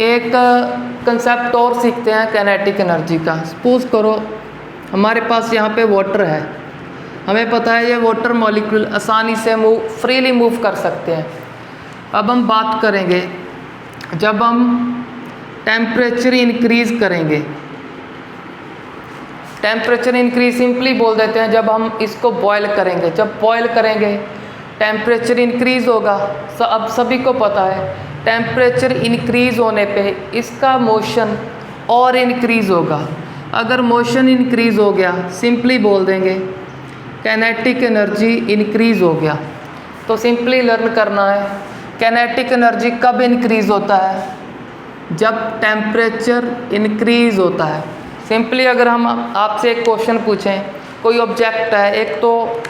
एक कंसेप्ट और सीखते हैं काइनेटिक एनर्जी का। सपोज करो हमारे पास यहाँ पे वाटर है, हमें पता है ये वाटर मॉलिक्यूल आसानी से फ्रीली मूव कर सकते हैं। अब हम बात करेंगे जब हम टेम्परेचर इंक्रीज़ करेंगे। टेम्परेचर इंक्रीज सिंपली बोल देते हैं जब हम इसको बॉयल करेंगे। जब बॉयल करेंगे टेम्परेचर इंक्रीज होगा। अब सभी को पता है टेम्परेचर इंक्रीज होने पे इसका मोशन और इंक्रीज होगा। अगर मोशन इंक्रीज हो गया सिंपली बोल देंगे काइनेटिक एनर्जी इंक्रीज हो गया। तो सिंपली लर्न करना है काइनेटिक एनर्जी कब इंक्रीज होता है? जब टेम्परेचर इंक्रीज होता है। सिंपली अगर हम आपसे एक क्वेश्चन पूछें, कोई ऑब्जेक्ट है, एक तो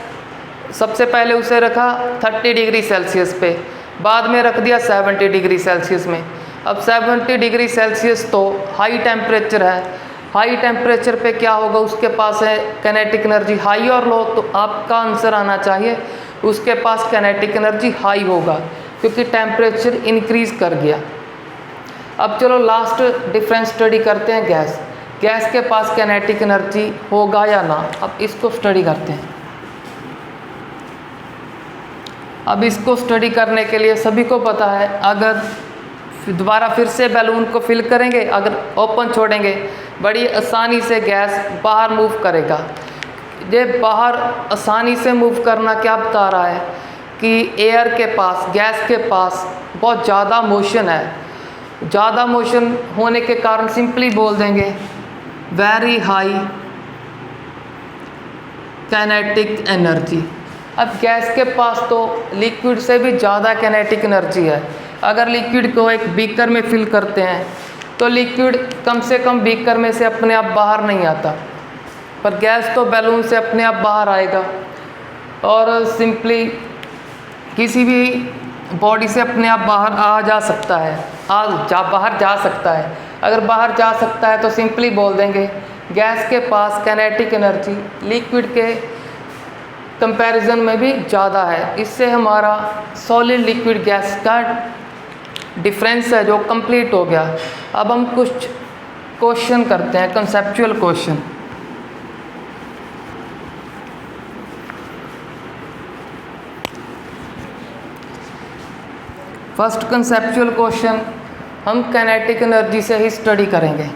सबसे पहले उसे रखा 30 डिग्री सेल्सियस पे, बाद में रख दिया 70 डिग्री सेल्सियस में। अब 70 डिग्री सेल्सियस तो हाई टेम्परेचर है, हाई टेम्परेचर पे क्या होगा? उसके पास है काइनेटिक एनर्जी हाई और लो। तो आपका आंसर आना चाहिए उसके पास काइनेटिक एनर्जी हाई होगा, क्योंकि टेम्परेचर इंक्रीज कर गया। अब चलो लास्ट डिफरेंस स्टडी करते हैं गैस। गैस के पास काइनेटिक एनर्जी होगा या ना? अब इसको स्टडी करते हैं। अब इसको स्टडी करने के लिए सभी को पता है, अगर दोबारा फिर से बैलून को फिल करेंगे, अगर ओपन छोड़ेंगे बड़ी आसानी से गैस बाहर मूव करेगा। ये बाहर आसानी से मूव करना क्या बता रहा है कि एयर के पास, गैस के पास बहुत ज़्यादा मोशन है। ज़्यादा मोशन होने के कारण सिंपली बोल देंगे वेरी हाई काइनेटिक एनर्जी। अब गैस के पास तो लिक्विड से भी ज़्यादा काइनेटिक एनर्जी है। अगर लिक्विड को एक बीकर में फिल करते हैं तो लिक्विड कम से कम बीकर में से अपने आप बाहर नहीं आता, पर गैस तो बैलून से अपने आप बाहर आएगा। और सिंपली किसी भी बॉडी से अपने आप बाहर आ जा सकता है, बाहर जा सकता है। अगर बाहर जा सकता है तो सिंपली बोल देंगे गैस के पास काइनेटिक एनर्जी लिक्विड के कंपैरिजन में भी ज़्यादा है। इससे हमारा सॉलिड लिक्विड गैस का डिफरेंस है जो कंप्लीट हो गया। अब हम कुछ क्वेश्चन करते हैं, conceptual question. First conceptual question हम काइनेटिक एनर्जी से ही स्टडी करेंगे।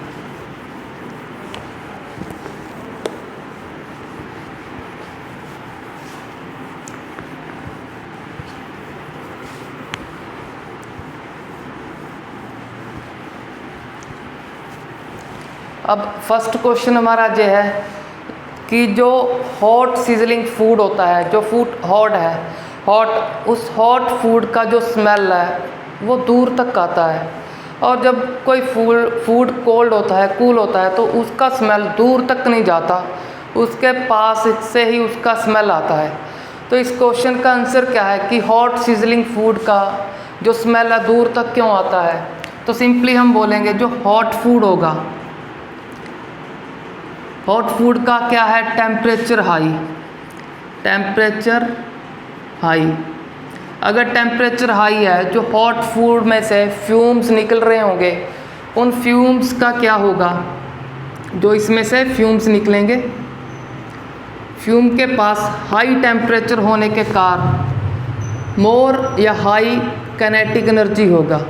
अब फर्स्ट क्वेश्चन हमारा ये है कि जो हॉट सीजलिंग फूड होता है, जो फूड हॉट है, उस हॉट फूड का जो स्मेल है वो दूर तक आता है। और जब कोई फूड कोल्ड होता है, कूल होता है, तो उसका स्मेल दूर तक नहीं जाता, उसके पास से ही उसका स्मेल आता है। तो इस क्वेश्चन का आंसर क्या है कि हॉट सीजलिंग फूड का जो स्मेल है दूर तक क्यों आता है? तो सिंपली हम बोलेंगे जो हॉट फूड होगा, हॉट फूड का क्या है? Temperature high. टेम्परेचर हाई, अगर टेम्परेचर हाई है, जो हॉट फूड में से फ्यूम्स निकल रहे होंगे, उन फ्यूम्स का क्या होगा? जो इसमें से फ्यूम्स निकलेंगे, फ्यूम के पास हाई टेम्परेचर होने के कारण मोर या हाई काइनेटिक एनर्जी होगा।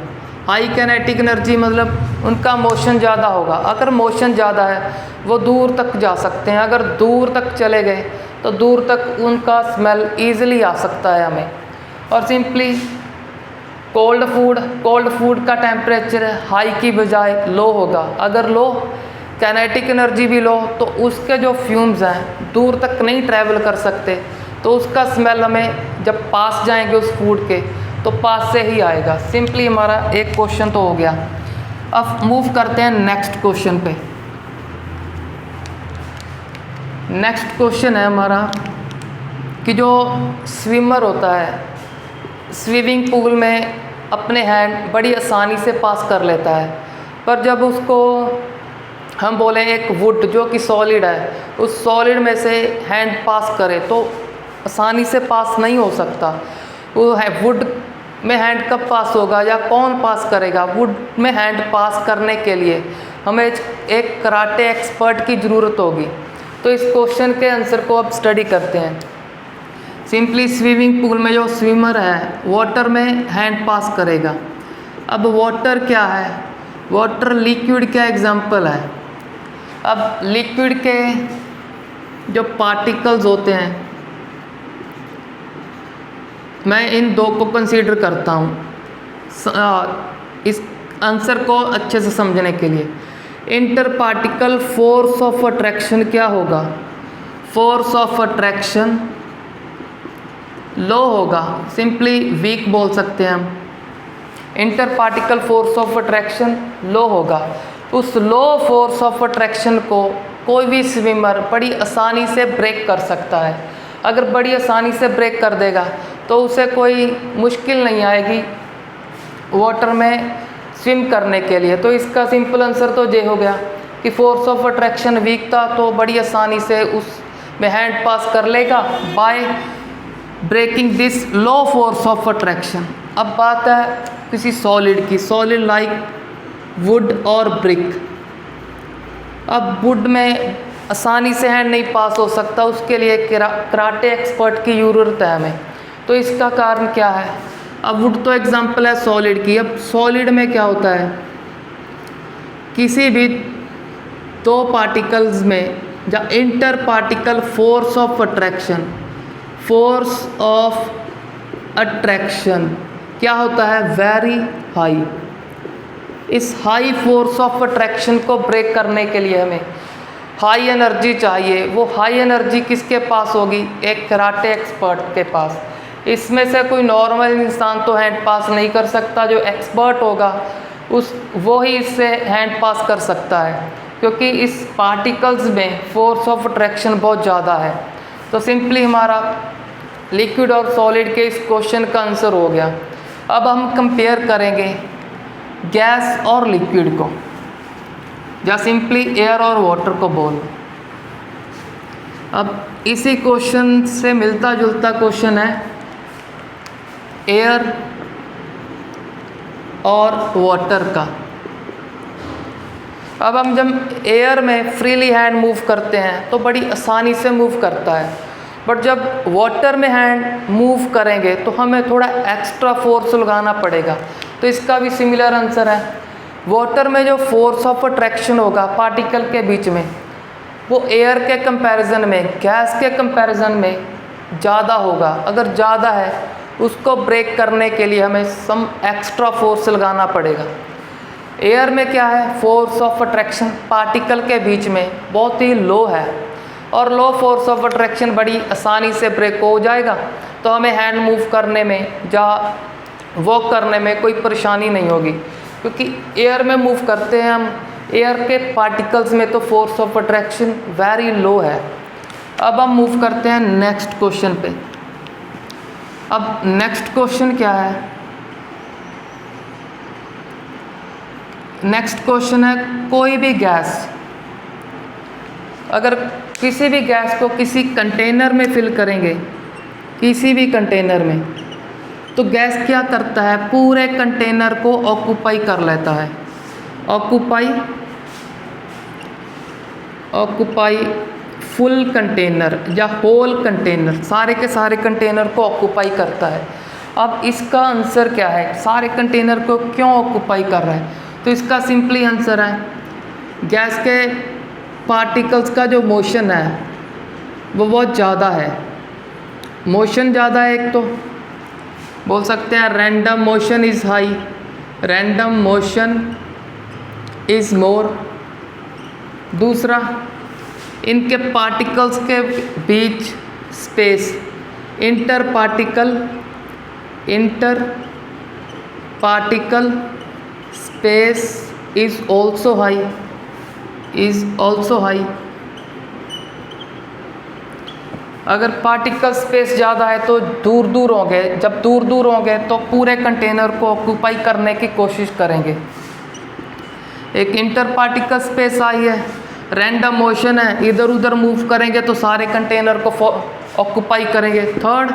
हाई काइनेटिक एनर्जी मतलब उनका मोशन ज़्यादा होगा। अगर मोशन ज़्यादा है वो दूर तक जा सकते हैं। अगर दूर तक चले गए तो दूर तक उनका स्मेल ईजिली आ सकता है हमें। और सिंपली कोल्ड फूड का टेम्परेचर हाई की बजाय लो होगा। अगर लो, काइनेटिक एनर्जी भी लो, तो उसके जो फ्यूम्स हैं दूर तक नहीं ट्रैवल कर सकते, तो उसका स्मेल हमें जब पास जाएंगे उस फूड के तो पास से ही आएगा। सिंपली हमारा एक क्वेश्चन तो हो गया। अब मूव करते हैं नेक्स्ट क्वेश्चन पे। नेक्स्ट क्वेश्चन है हमारा कि जो स्विमर होता है स्विमिंग पूल में अपने हैंड बड़ी आसानी से पास कर लेता है, पर जब उसको हम बोलें एक वुड जो कि सॉलिड है, उस सॉलिड में से हैंड पास करे तो आसानी से पास नहीं हो सकता। वो है वुड में हैंड कब पास होगा या कौन पास करेगा? वुड में हैंड पास करने के लिए हमें एक कराटे एक्सपर्ट की ज़रूरत होगी। तो इस क्वेश्चन के आंसर को अब स्टडी करते हैं। सिंपली स्विमिंग पूल में जो स्विमर है वाटर में हैंड पास करेगा। अब वाटर क्या है? वाटर लिक्विड का एग्जाम्पल है। अब लिक्विड के जो पार्टिकल्स होते हैं, मैं इन दो को कंसीडर करता हूँ इस आंसर को अच्छे से समझने के लिए। Inter particle force of attraction क्या होगा? फोर्स ऑफ अट्रैक्शन लो होगा, सिंपली वीक बोल सकते हैं हम। Inter particle force of attraction low होगा। उस लो फोर्स ऑफ अट्रैक्शन को कोई भी स्विमर बड़ी आसानी से ब्रेक कर सकता है। अगर बड़ी आसानी से ब्रेक कर देगा तो उसे कोई मुश्किल नहीं आएगी वाटर में स्विम करने के लिए। तो इसका सिंपल आंसर तो ये हो गया कि फोर्स ऑफ अट्रैक्शन वीक था तो बड़ी आसानी से उस में हैंड पास कर लेगा by breaking this low force of attraction. अब बात है किसी सॉलिड की, सॉलिड लाइक वुड और ब्रिक। अब वुड में आसानी से हैंड नहीं पास हो सकता, उसके लिए कराटे एक्सपर्ट की ज़रूरत है हमें। तो इसका कारण क्या है? अब वुड तो एग्जांपल है सॉलिड की। अब सॉलिड में क्या होता है? किसी भी दो पार्टिकल्स में या inter particle force of attraction, force of attraction क्या होता है? Very high. इस हाई फोर्स ऑफ अट्रैक्शन को ब्रेक करने के लिए हमें हाई एनर्जी चाहिए। वो हाई एनर्जी किसके पास होगी? एक कराटे एक्सपर्ट के पास। इसमें से कोई नॉर्मल इंसान तो हैंड पास नहीं कर सकता, जो एक्सपर्ट होगा वो ही इससे हैंड पास कर सकता है, क्योंकि इस पार्टिकल्स में फोर्स ऑफ अट्रैक्शन बहुत ज़्यादा है। तो सिंपली हमारा लिक्विड और सॉलिड के इस क्वेश्चन का आंसर हो गया। अब हम कंपेयर करेंगे गैस और लिक्विड को, या सिंपली एयर और वाटर को बोल। अब इसी क्वेश्चन से मिलता जुलता क्वेश्चन है एयर और वाटर का। अब हम जब एयर में फ्रीली हैंड मूव करते हैं तो बड़ी आसानी से मूव करता है, बट जब वाटर में हैंड मूव करेंगे तो हमें थोड़ा एक्स्ट्रा फोर्स लगाना पड़ेगा। तो इसका भी सिमिलर आंसर है। वाटर में जो फोर्स ऑफ अट्रैक्शन होगा पार्टिकल के बीच में, वो एयर के कंपैरिजन में, गैस के कंपैरिजन में ज़्यादा होगा। अगर ज़्यादा है उसको ब्रेक करने के लिए हमें सम एक्स्ट्रा फोर्स लगाना पड़ेगा। एयर में क्या है? फोर्स ऑफ अट्रैक्शन पार्टिकल के बीच में बहुत ही लो है, और लो फोर्स ऑफ अट्रैक्शन बड़ी आसानी से ब्रेक हो जाएगा, तो हमें हैंड मूव करने में या वॉक करने में कोई परेशानी नहीं होगी, क्योंकि एयर में मूव करते हैं हम। एयर के पार्टिकल्स में तो force of attraction very low है। अब हम मूव करते हैं नेक्स्ट क्वेश्चन पे। अब नेक्स्ट क्वेश्चन क्या है? नेक्स्ट क्वेश्चन है कोई भी गैस, अगर किसी भी गैस को किसी कंटेनर में फिल करेंगे, किसी भी कंटेनर में, तो गैस क्या करता है? पूरे कंटेनर को ऑक्यूपाई कर लेता है। ऑक्यूपाई फुल कंटेनर या होल कंटेनर, सारे के सारे कंटेनर को ऑक्यूपाई करता है। अब इसका आंसर क्या है? सारे कंटेनर को क्यों ऑक्यूपाई कर रहा है? तो इसका सिंपली आंसर है गैस के पार्टिकल्स का जो मोशन है वो बहुत ज़्यादा है, मोशन ज़्यादा है। एक तो बोल सकते हैं random motion is high, random motion is more. दूसरा, इनके पार्टिकल्स के बीच space, inter particle space is also high. अगर पार्टिकल स्पेस ज़्यादा है तो दूर होंगे, जब दूर होंगे तो पूरे कंटेनर को ऑक्यूपाई करने की कोशिश करेंगे। एक इंटर पार्टिकल स्पेस आई है, रैंडम मोशन है, इधर उधर मूव करेंगे तो सारे कंटेनर को ऑक्यूपाई करेंगे। Third,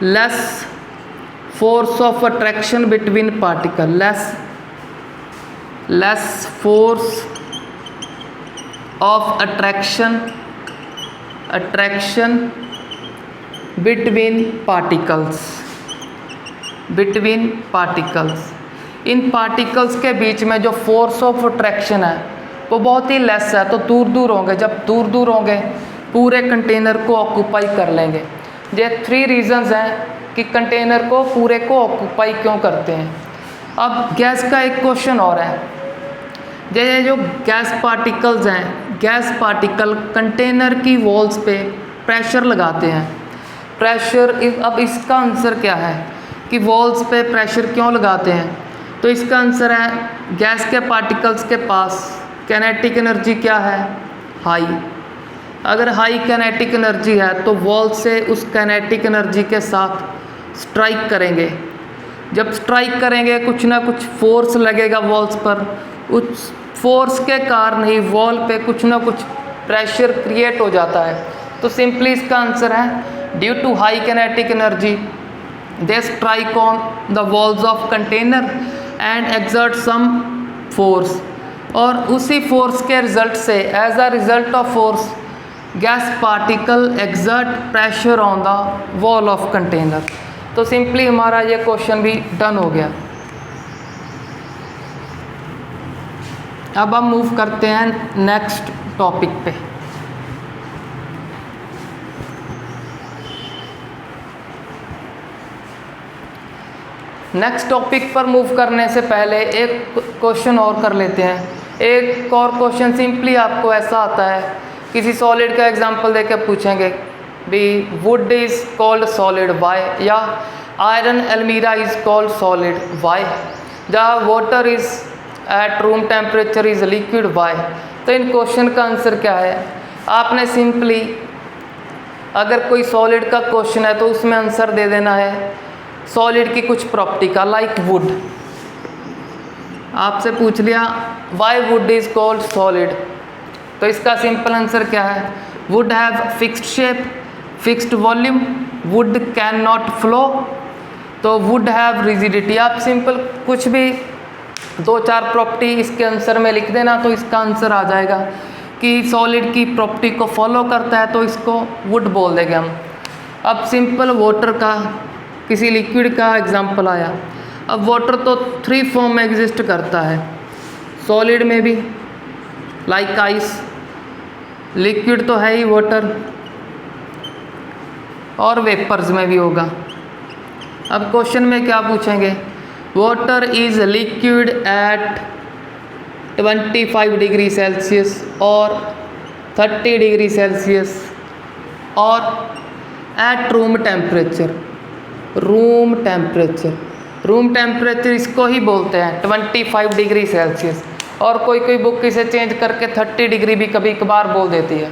less force of attraction between particle, less force of attraction between particles. In particles के बीच में जो फोर्स ऑफ अट्रैक्शन है वो बहुत ही लेस है, तो दूर होंगे, जब दूर होंगे पूरे कंटेनर को ऑक्यूपाई कर लेंगे। ये 3 रीजंस हैं कि कंटेनर को पूरे को ऑक्यूपाई क्यों करते हैं। अब गैस का एक क्वेश्चन और है, ये जो गैस पार्टिकल्स हैं, गैस पार्टिकल कंटेनर की वॉल्स पे प्रेशर लगाते हैं। अब इसका आंसर क्या है कि वॉल्स पे प्रेशर क्यों लगाते हैं? तो इसका आंसर है गैस के पार्टिकल्स के पास कैनेटिक एनर्जी क्या है? हाई। अगर हाई कैनेटिक एनर्जी है तो वॉल से उस कैनेटिक एनर्जी के साथ स्ट्राइक करेंगे। जब स्ट्राइक करेंगे कुछ ना कुछ फोर्स लगेगा वॉल्स पर, उस फोर्स के कारण ही वॉल पे कुछ ना कुछ प्रेशर क्रिएट हो जाता है। तो सिंपली इसका आंसर है due to high kinetic energy they strike on the walls of container and exert some force, और उसी फोर्स के रिजल्ट से as a result of force gas particle exert pressure on the wall of container. तो simply हमारा ये question भी done हो गया। अब हम मूव करते हैं नेक्स्ट टॉपिक पे। नेक्स्ट टॉपिक पर मूव करने से पहले एक क्वेश्चन और कर लेते हैं। एक और क्वेश्चन सिंपली आपको ऐसा आता है, किसी सॉलिड का एग्जांपल देके पूछेंगे भी wood is called solid why, या आयरन अलमीरा is called solid why, the water is at room temperature is liquid why. तो इन क्वेश्चन का आंसर क्या है? आपने सिंपली अगर कोई सॉलिड का क्वेश्चन है तो उसमें आंसर दे देना है सॉलिड की कुछ प्रॉपर्टी का, लाइक वुड। आपसे पूछ लिया why would is called solid, तो इसका सिंपल आंसर क्या है? Would have fixed shape, fixed volume, would can not flow, तो वुड हैव रिजिडिटी। आप सिंपल कुछ भी 2-4 प्रॉपर्टी इसके आंसर में लिख देना तो इसका आंसर आ जाएगा कि सॉलिड की प्रॉपर्टी को फॉलो करता है, तो इसको वुड बोल देंगे हम। अब सिंपल वाटर का, किसी लिक्विड का एग्जांपल आया। अब वाटर तो 3 फॉर्म में एग्जिस्ट करता है, सॉलिड में भी लाइक आइस, लिक्विड तो है ही वाटर, और वेपर्स में भी होगा। अब क्वेश्चन में क्या पूछेंगे? Water is liquid at 25 degree Celsius और 30 डिग्री सेल्सियस और eight room temperature. Room temperature इसको ही बोलते हैं 25 डिग्री सेल्सियस, और कोई बुक इसे चेंज करके 30 डिग्री भी कभी कभार बोल देती है।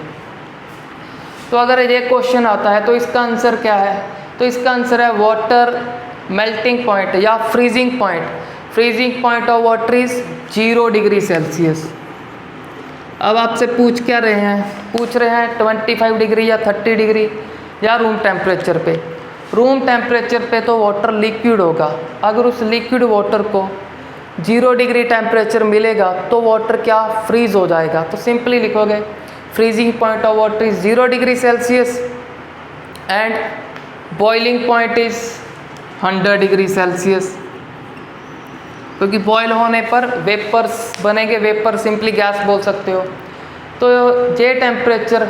तो अगर ये क्वेश्चन आता है तो इसका आंसर क्या है? तो इसका आंसर है वाटर मेल्टिंग पॉइंट या freezing point of water is 0 degree Celsius. अब आपसे पूछ क्या रहे हैं? पूछ रहे हैं 25 डिग्री या 30 डिग्री या रूम टेम्परेचर पे। रूम टेम्परेचर पे तो वाटर लिक्विड होगा, अगर उस लिक्विड वाटर को 0 डिग्री टेम्परेचर मिलेगा तो वाटर क्या फ्रीज हो जाएगा। तो सिंपली लिखोगे freezing point of water is 0 degree Celsius and boiling point is 100 degree Celsius, क्योंकि बॉयल होने पर वेपर्स बनेंगे, वेपर सिंपली गैस बोल सकते हो। तो ये टेम्परेचर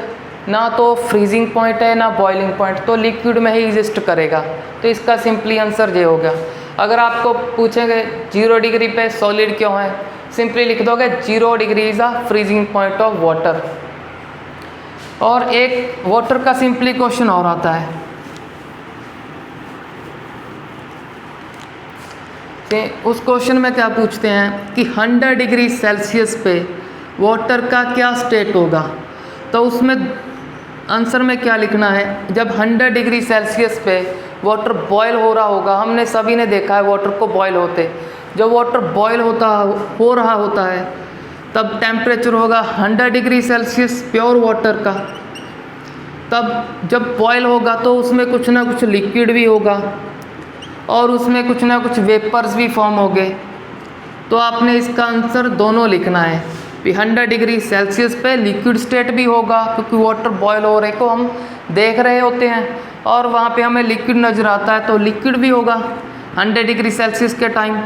ना तो फ्रीजिंग पॉइंट है ना बॉइलिंग पॉइंट, तो लिक्विड में ही एग्जिस्ट करेगा। तो इसका सिंपली आंसर ये हो गया। अगर आपको पूछेंगे 0 डिग्री पे सॉलिड क्यों है, सिंपली लिख दोगे 0 degree is a freezing point of water. और एक वाटर का सिंपली क्वेश्चन और आता है, उस क्वेश्चन में क्या पूछते हैं कि 100 डिग्री सेल्सियस पे वाटर का क्या स्टेट होगा। तो उसमें आंसर में क्या लिखना है, जब 100 डिग्री सेल्सियस पे वाटर बॉयल हो रहा होगा, हमने सभी ने देखा है वाटर को बॉयल होते, जब वाटर बॉयल हो रहा होता है तब टेम्परेचर होगा 100 डिग्री सेल्सियस प्योर वाटर का। तब जब बॉयल होगा तो उसमें कुछ ना कुछ लिक्विड भी होगा और उसमें कुछ ना कुछ वेपर्स भी फॉर्म होंगे। तो आपने इसका आंसर दोनों लिखना है कि 100 डिग्री सेल्सियस पे लिक्विड स्टेट भी होगा, क्योंकि वाटर बॉयल हो रहे को हम देख रहे होते हैं और वहाँ पे हमें लिक्विड नज़र आता है, तो लिक्विड भी होगा 100 डिग्री सेल्सियस के टाइम,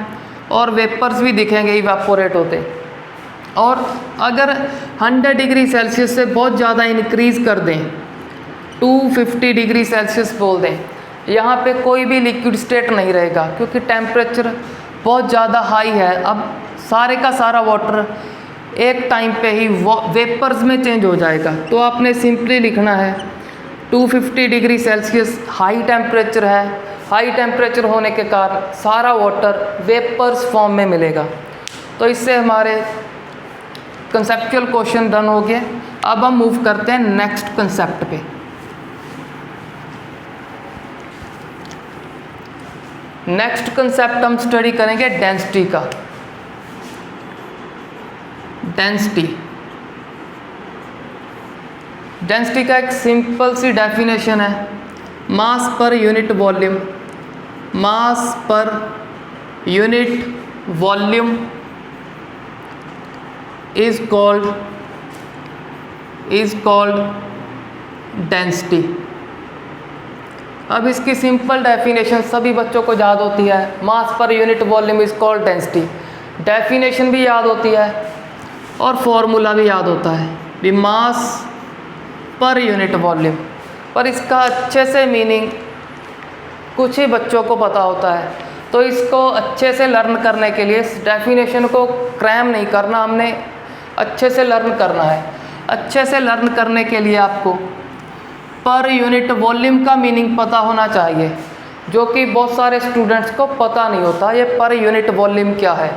और वेपर्स भी दिखेंगे इवेपोरेट होते। और अगर 100 डिग्री सेल्सियस से बहुत ज़्यादा इंक्रीज़ कर दें, 250 डिग्री सेल्सियस बोल दें, यहाँ पे कोई भी लिक्विड स्टेट नहीं रहेगा, क्योंकि टेम्परेचर बहुत ज़्यादा हाई है। अब सारे का सारा वाटर एक टाइम पे ही वेपर्स में चेंज हो जाएगा। तो आपने सिंपली लिखना है 250 डिग्री सेल्सियस हाई टेम्परेचर है, हाई टेम्परेचर होने के कारण सारा वाटर वेपर्स फॉर्म में मिलेगा। तो इससे हमारे कंसेप्चुअल क्वेश्चन डन हो गए। अब हम मूव करते हैं नेक्स्ट कंसेप्ट पे। नेक्स्ट कंसेप्ट हम स्टडी करेंगे डेंसिटी का। डेंसिटी का एक सिंपल सी डेफिनेशन है, mass per unit volume. Mass per unit volume is called density. अब इसकी सिंपल डेफिनेशन सभी बच्चों को याद होती है, mass per unit volume is called density. Definition भी याद होती है और फॉर्मूला भी याद होता है भी मास पर यूनिट वॉल्यूम, पर इसका अच्छे से मीनिंग कुछ ही बच्चों को पता होता है। तो इसको अच्छे से लर्न करने के लिए इस डेफिनेशन को क्रैम नहीं करना, हमने अच्छे से लर्न करना है। अच्छे से लर्न करने के लिए आपको पर यूनिट वॉल्यूम का मीनिंग पता होना चाहिए, जो कि बहुत सारे स्टूडेंट्स को पता नहीं होता ये पर यूनिट वॉल्यूम क्या है।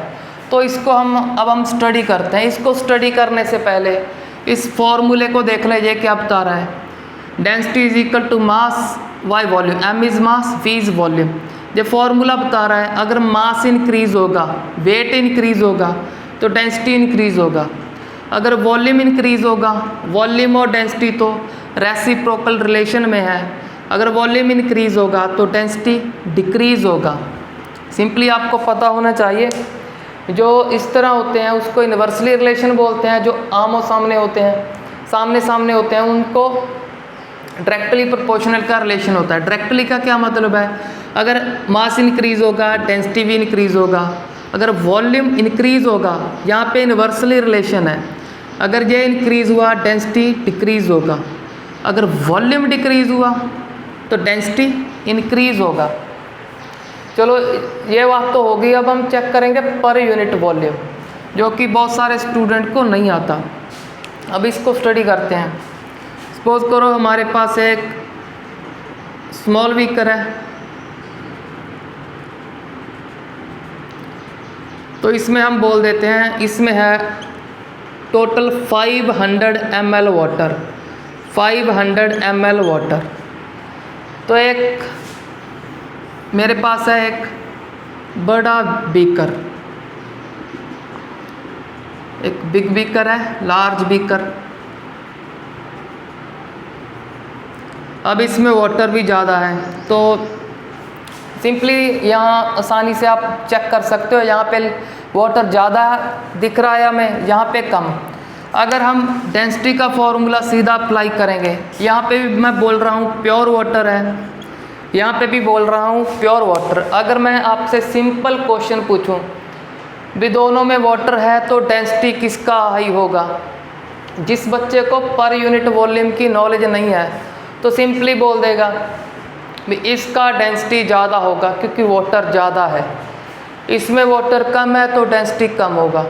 तो इसको हम स्टडी करते हैं। इसको स्टडी करने से पहले इस फॉर्मूले को देख लीजिए क्या बता रहा है। Density is equal to mass by volume, M is mass, V is volume. ये फॉर्मूला बता रहा है अगर मास इंक्रीज़ होगा, वेट इंक्रीज़ होगा तो डेंसिटी इंक्रीज़ होगा। अगर वॉल्यूम इंक्रीज़ होगा, वॉल्यूम और डेंसिटी तो रेसिप्रोकल रिलेशन में है, अगर वॉल्यूम इंक्रीज़ होगा तो डेंसिटी डिक्रीज़ होगा। सिंपली आपको पता होना चाहिए जो इस तरह होते हैं उसको इन्वर्सली रिलेशन बोलते हैं, जो आमो सामने होते हैं, सामने सामने होते हैं, उनको डायरेक्टली प्रोपोर्शनल का रिलेशन होता है। डायरेक्टली का क्या मतलब है, अगर मास इंक्रीज़ होगा डेंसिटी भी इंक्रीज़ होगा, अगर वॉल्यूम इंक्रीज़ होगा, यहाँ पे इन्वर्सली रिलेशन है, अगर ये इंक्रीज़ हुआ डेंसिटी डिक्रीज़ होगा, अगर वॉल्यूम डिक्रीज़ हुआ तो डेंसिटी इंक्रीज़ होगा। चलो ये बात तो होगी। अब हम चेक करेंगे पर यूनिट वॉल्यूम, जो कि बहुत सारे स्टूडेंट को नहीं आता। अब इसको स्टडी करते हैं। सपोज करो हमारे पास एक स्मॉल बीकर है, तो इसमें हम बोल देते हैं इसमें है total 500 ml water, 500 ml water. तो एक मेरे पास है एक बड़ा बीकर, एक बिग बीकर है, लार्ज बीकर। अब इसमें वाटर भी ज़्यादा है, तो सिंपली यहाँ आसानी से आप चेक कर सकते हो, यहाँ पे वाटर ज़्यादा दिख रहा है हमें, यहाँ पे कम। अगर हम डेंसिटी का फॉर्मूला सीधा अप्लाई करेंगे, यहाँ पे भी मैं बोल रहा हूँ प्योर वाटर है, यहाँ पे भी बोल रहा हूँ प्योर वाटर। अगर मैं आपसे सिंपल क्वेश्चन पूछूं भी दोनों में वाटर है तो डेंसिटी किसका हाई होगा, जिस बच्चे को पर यूनिट वॉल्यूम की नॉलेज नहीं है तो सिंपली बोल देगा भी इसका डेंसिटी ज़्यादा होगा क्योंकि वाटर ज़्यादा है, इसमें वाटर कम है तो डेंसिटी कम होगा,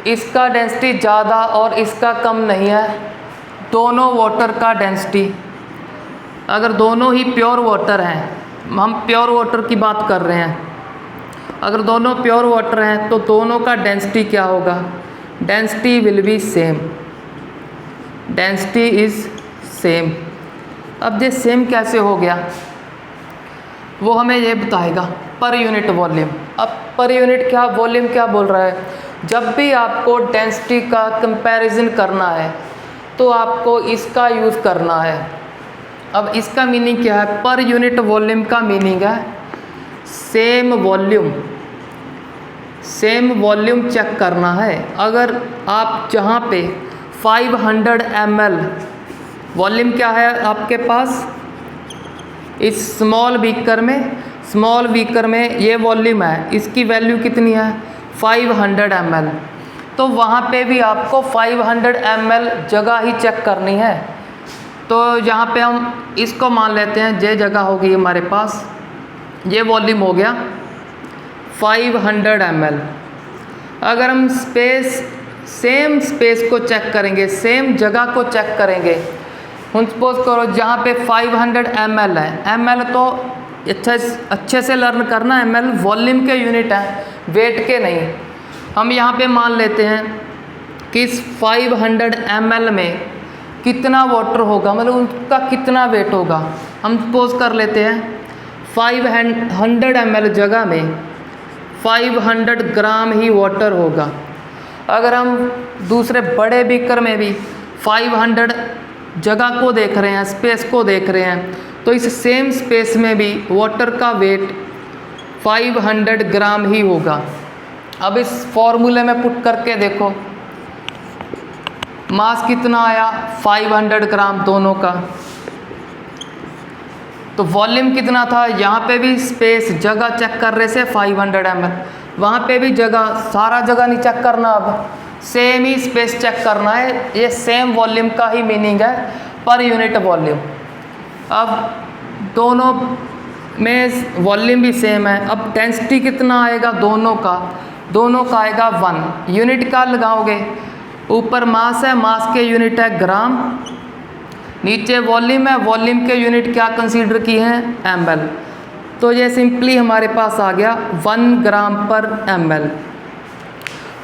इसका डेंसिटी ज़्यादा और इसका कम नहीं है, दोनों वाटर का डेंसिटी, अगर दोनों ही प्योर वाटर हैं, हम प्योर वाटर की बात कर रहे हैं, अगर दोनों प्योर वाटर हैं तो दोनों का डेंसिटी क्या होगा, density will be same, density is same. अब ये सेम कैसे हो गया वो हमें ये बताएगा पर यूनिट वॉल्यूम। अब पर यूनिट क्या वॉल्यूम क्या बोल रहा है, जब भी आपको डेंसिटी का कंपैरिजन करना है तो आपको इसका यूज़ करना है। अब इसका मीनिंग क्या है, पर यूनिट वॉल्यूम का मीनिंग है same volume, same volume check करना है। अगर आप जहाँ पे 500 ml वॉल्यूम क्या है आपके पास, इस स्मॉल बीकर में ये वॉल्यूम है, इसकी वैल्यू कितनी है 500 ml, तो वहाँ पे भी आपको 500 ml जगह ही चेक करनी है। तो यहाँ पे हम इसको मान लेते हैं ये जगह होगी हमारे पास, ये वॉल्यूम हो गया 500 ml। अगर हम सेम स्पेस को चेक करेंगे, सेम जगह को चेक करेंगे, हम सपोज करो जहाँ पे 500 ml है, ml तो अच्छे से लर्न करना, ml वॉल्यूम के यूनिट है, वेट के नहीं। हम यहाँ पे मान लेते हैं कि इस 500 ml में कितना वाटर होगा, मतलब उनका कितना वेट होगा। हम सपोज कर लेते हैं 500 ml जगह में 500 ग्राम ही वाटर होगा। अगर हम दूसरे बड़े बीकर में भी 500 जगह को देख रहे हैं, स्पेस को देख रहे हैं, तो इस सेम स्पेस में भी वाटर का वेट 500 ग्राम ही होगा। अब इस फॉर्मूले में पुट करके देखो, मास कितना आया 500 ग्राम दोनों का, तो वॉल्यूम कितना था, यहाँ पे भी स्पेस जगह चेक कर रहे से 500 ml, वहाँ पे भी जगह, सारा जगह नहीं चेक करना, अब सेम ही स्पेस चेक करना है। ये सेम वॉल्यूम का ही मीनिंग है पर यूनिट वॉल्यूम। अब दोनों में वॉल्यूम भी सेम है। अब डेंसिटी कितना आएगा दोनों का आएगा 1। यूनिट का लगाओगे, ऊपर मास है, मास के यूनिट है ग्राम, नीचे वॉल्यूम है, वॉल्यूम के यूनिट क्या कंसीडर की है ml, तो ये सिंपली हमारे पास आ गया 1 ग्राम पर ml।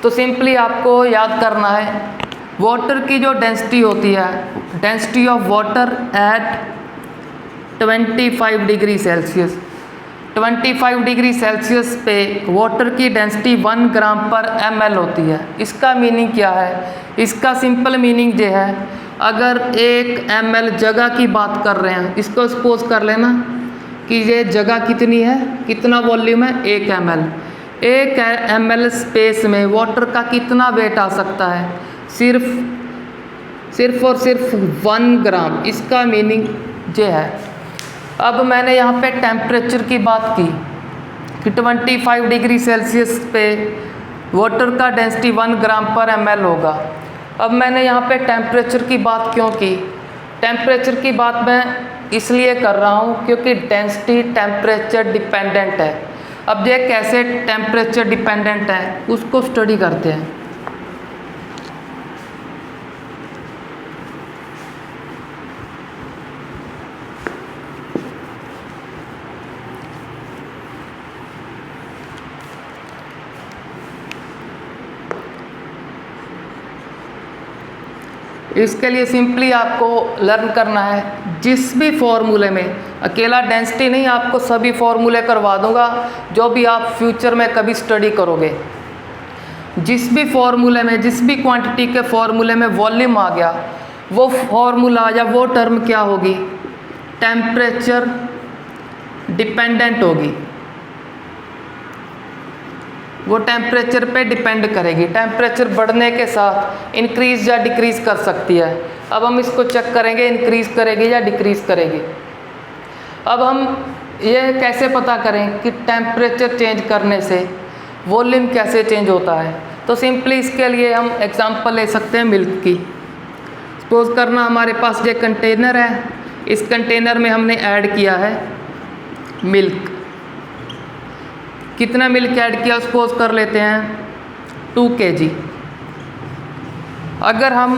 तो सिंपली आपको याद करना है वाटर की जो डेंसिटी होती है, density of water at 25 degree Celsius, 25 degree Celsius पे वाटर की डेंसिटी 1 ग्राम पर ml होती है। इसका मीनिंग क्या है, इसका सिंपल मीनिंग ये है, अगर 1 ml जगह की बात कर रहे हैं, इसको सपोज कर लेना कि ये जगह कितनी है, कितना वॉल्यूम है 1 ml, 1 ml स्पेस में वाटर का कितना वेट आ सकता है, सिर्फ और सिर्फ 1 ग्राम। इसका मीनिंग ये है। अब मैंने यहाँ पे टेम्परेचर की बात की कि 25 डिग्री सेल्सियस पे वाटर का डेंसिटी 1 ग्राम पर ml होगा। अब मैंने यहाँ पे टेम्परेचर की बात क्यों की, टेम्परेचर की बात मैं इसलिए कर रहा हूँ क्योंकि डेंसिटी टेम्परेचर डिपेंडेंट है। अब ये कैसे टेम्परेचर डिपेंडेंट है उसको स्टडी करते हैं। इसके लिए सिंपली आपको लर्न करना है, जिस भी फॉर्मूले में, अकेला डेंसिटी नहीं, आपको सभी फॉर्मूले करवा दूंगा जो भी आप फ्यूचर में कभी स्टडी करोगे। जिस भी फॉर्मूले में, जिस भी क्वांटिटी के फॉर्मूले में वॉल्यूम आ गया, वो फॉर्मूला या वो टर्म क्या होगी, टेम्परेचर डिपेंडेंट होगी, वो टेम्परेचर पे डिपेंड करेगी। टेम्परेचर बढ़ने के साथ इंक्रीज़ या डिक्रीज़ कर सकती है। अब हम इसको चेक करेंगे, इंक्रीज़ करेगी या डिक्रीज़ करेगी। अब हम ये कैसे पता करें कि टेम्परेचर चेंज करने से वॉल्यूम कैसे चेंज होता है। तो सिंपली इसके लिए हम एग्जांपल ले सकते हैं मिल्क की। सपोज करना हमारे पास ये कंटेनर है, इस कंटेनर में हमने ऐड किया है मिल्क। कितना मिल्क ऐड किया सपोज कर लेते हैं 2 kg। अगर हम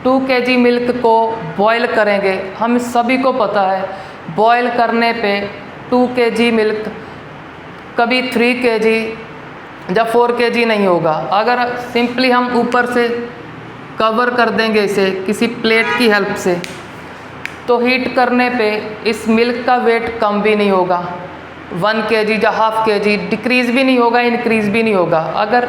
2 kg मिल्क को बॉयल करेंगे, हम सभी को पता है बॉयल करने पे 2 kg मिल्क कभी 3 kg या 4 kg नहीं होगा। अगर सिंपली हम ऊपर से कवर कर देंगे इसे किसी प्लेट की हेल्प से, तो हीट करने पे इस मिल्क का वेट कम भी नहीं होगा, 1 kg या ½ kg डिक्रीज़ भी नहीं होगा, इंक्रीज़ भी नहीं होगा। अगर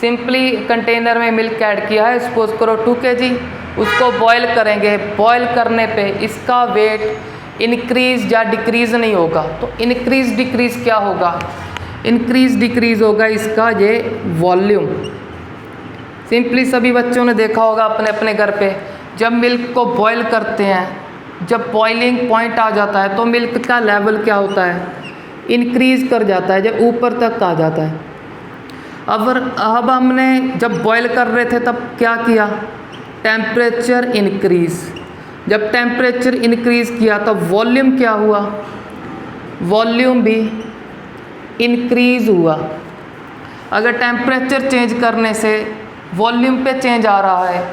सिंपली कंटेनर में मिल्क ऐड किया है, सपोज करो 2 kg, उसको बॉयल करेंगे, बॉयल करने पे इसका वेट इंक्रीज़ या डिक्रीज़ नहीं होगा। तो इंक्रीज़ डिक्रीज़ क्या होगा? इंक्रीज़ डिक्रीज़ होगा इसका ये वॉल्यूम। सिंपली सभी बच्चों ने देखा होगा अपने अपने घर पे, जब मिल्क को बॉयल करते हैं, जब बॉइलिंग पॉइंट आ जाता है तो मिल्क का लेवल क्या होता है? इंक्रीज़ कर जाता है, जब ऊपर तक आ जाता है। अब हमने जब बॉयल कर रहे थे तब क्या किया? Temperature increase. जब टेम्परेचर इंक्रीज़ किया तब वॉल्यूम क्या हुआ? वॉल्यूम भी इंक्रीज़ हुआ। अगर टेम्परेचर चेंज करने से वॉल्यूम पे चेंज आ रहा है,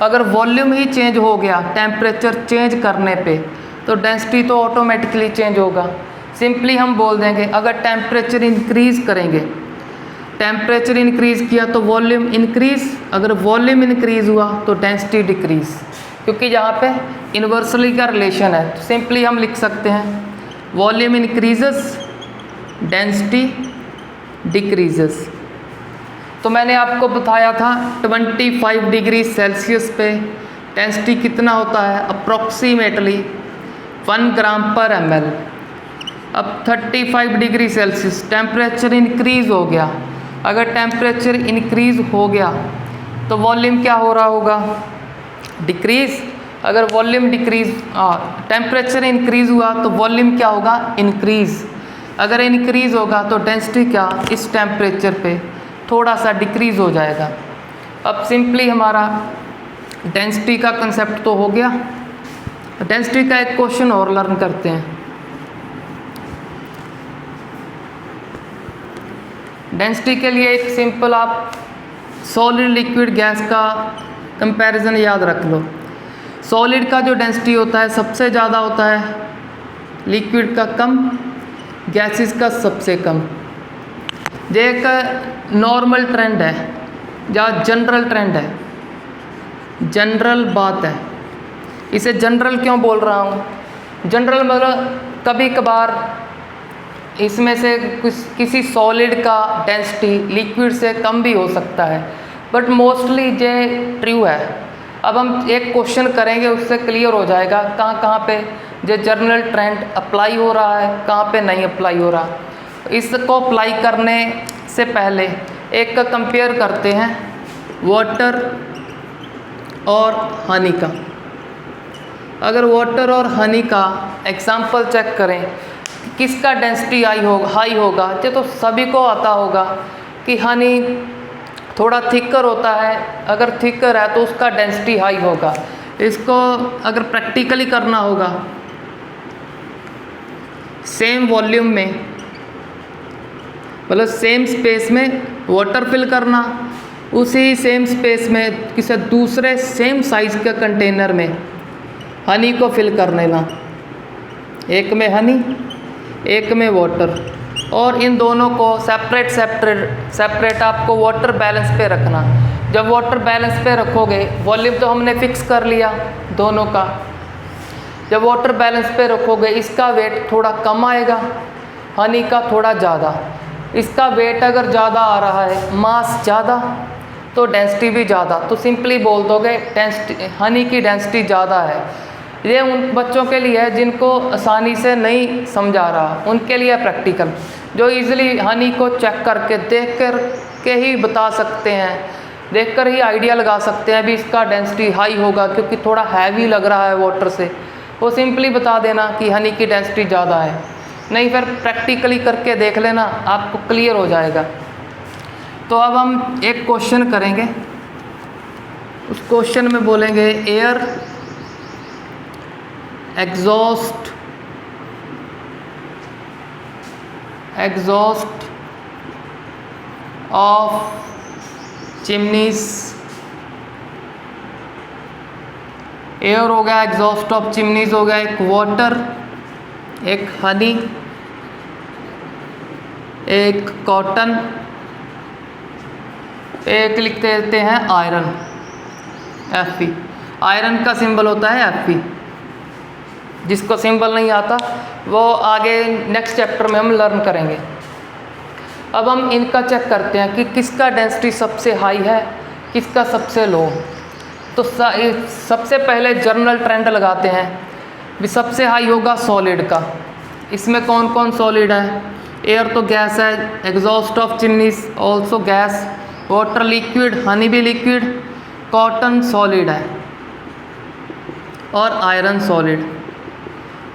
अगर वॉल्यूम ही चेंज हो गया टेम्परेचर चेंज करने पे, तो डेंसिटी तो ऑटोमेटिकली चेंज होगा। सिंपली हम बोल देंगे अगर टेम्परेचर इंक्रीज़ करेंगे, टेम्परेचर इंक्रीज़ किया तो वॉल्यूम इंक्रीज़, अगर वॉल्यूम इंक्रीज़ हुआ तो डेंसिटी डिक्रीज़, क्योंकि यहाँ पे इन्वर्सली का रिलेशन है। तो सिंपली हम लिख सकते हैं वॉल्यूम इंक्रीजेस, डेंसिटी डिक्रीजेस। तो मैंने आपको बताया था 25 डिग्री सेल्सियस पे डेंसिटी कितना होता है? अप्रॉक्सीमेटली 1 ग्राम पर ml। अब 35 डिग्री सेल्सियस टेम्परेचर इंक्रीज़ हो गया। अगर टेम्परेचर इंक्रीज़ हो गया तो वॉल्यूम क्या हो रहा होगा? डिक्रीज़। अगर वॉल्यूम टेम्परेचर इंक्रीज़ हुआ तो वॉल्यूम क्या होगा? इंक्रीज़। अगर इंक्रीज़ होगा तो डेंसिटी क्या इस टेम्परेचर पे थोड़ा सा डिक्रीज़ हो जाएगा। अब सिंपली हमारा डेंसिटी का कंसेप्ट तो हो गया। डेंसिटी का एक क्वेश्चन और लर्न करते हैं। डेंसिटी के लिए एक सिंपल आप सॉलिड लिक्विड गैस का कंपैरिजन याद रख लो। सॉलिड का जो डेंसिटी होता है सबसे ज़्यादा होता है, लिक्विड का कम, गैसेस का सबसे कम। ये एक नॉर्मल ट्रेंड है या जनरल ट्रेंड है, जनरल बात है। इसे जनरल क्यों बोल रहा हूँ? जनरल मतलब कभी कभार इसमें से किसी सॉलिड का डेंसिटी लिक्विड से कम भी हो सकता है, बट मोस्टली ये ट्रू है। अब हम एक क्वेश्चन करेंगे, उससे क्लियर हो जाएगा कहाँ कहाँ पे ये जनरल ट्रेंड अप्लाई हो रहा है, कहाँ पे नहीं अप्लाई हो रहा। इसको अप्लाई करने से पहले एक का कंपेयर करते हैं वाटर और हनी का। अगर वाटर और हनी का एग्जाम्पल चेक करें, किसका डेंसिटी हाई होगा, ये तो सभी को आता होगा कि हनी थोड़ा थिकर होता है। अगर थिकर है तो उसका डेंसिटी हाई होगा। इसको अगर प्रैक्टिकली करना होगा, सेम वॉल्यूम में मतलब सेम स्पेस में वाटर फिल करना, उसी सेम स्पेस में किसी दूसरे सेम साइज़ के कंटेनर में हनी को फिल कर लेना। एक में हनी, एक में वाटर, और इन दोनों को सेपरेट आपको वाटर बैलेंस पे रखना। जब वाटर बैलेंस पे रखोगे, वॉल्यूम तो हमने फिक्स कर लिया दोनों का। जब वाटर बैलेंस पे रखोगे, इसका वेट थोड़ा कम आएगा, हनी का थोड़ा ज़्यादा। इसका वेट अगर ज़्यादा आ रहा है, मास ज़्यादा, तो डेंसिटी भी ज़्यादा। तो सिंपली बोल दोगे हनी की डेंसिटी ज़्यादा है। ये उन बच्चों के लिए है जिनको आसानी से नहीं समझा रहा, उनके लिए प्रैक्टिकल, जो इजीली हनी को चेक करके देख कर के ही बता सकते हैं, देखकर ही आइडिया लगा सकते हैं भी इसका डेंसिटी हाई होगा क्योंकि थोड़ा हैवी लग रहा है वाटर से। वो सिंपली बता देना कि हनी की डेंसिटी ज़्यादा है। नहीं फिर प्रैक्टिकली करके देख लेना, आपको क्लियर हो जाएगा। तो अब हम एक क्वेश्चन करेंगे, उस क्वेश्चन में बोलेंगे air exhaust of chimneys. Air हो गया, एग्जॉस्ट ऑफ चिमनीज हो गया, एक वाटर, एक हनी, एक कॉटन, एक लिख देते हैं आयरन, Fe। आयरन का सिंबल होता है Fe। जिसको सिंबल नहीं आता वो आगे नेक्स्ट चैप्टर में हम लर्न करेंगे। अब हम इनका चेक करते हैं कि किसका डेंसिटी सबसे हाई है, किसका सबसे लो। तो सबसे पहले जनरल ट्रेंड लगाते हैं, भी सबसे हाई होगा सॉलिड का। इसमें कौन कौन सॉलिड है? एयर तो गैस है, exhaust of chimneys also gas, water liquid, Honey भी लिक्विड, कॉटन सॉलिड है और आयरन सॉलिड।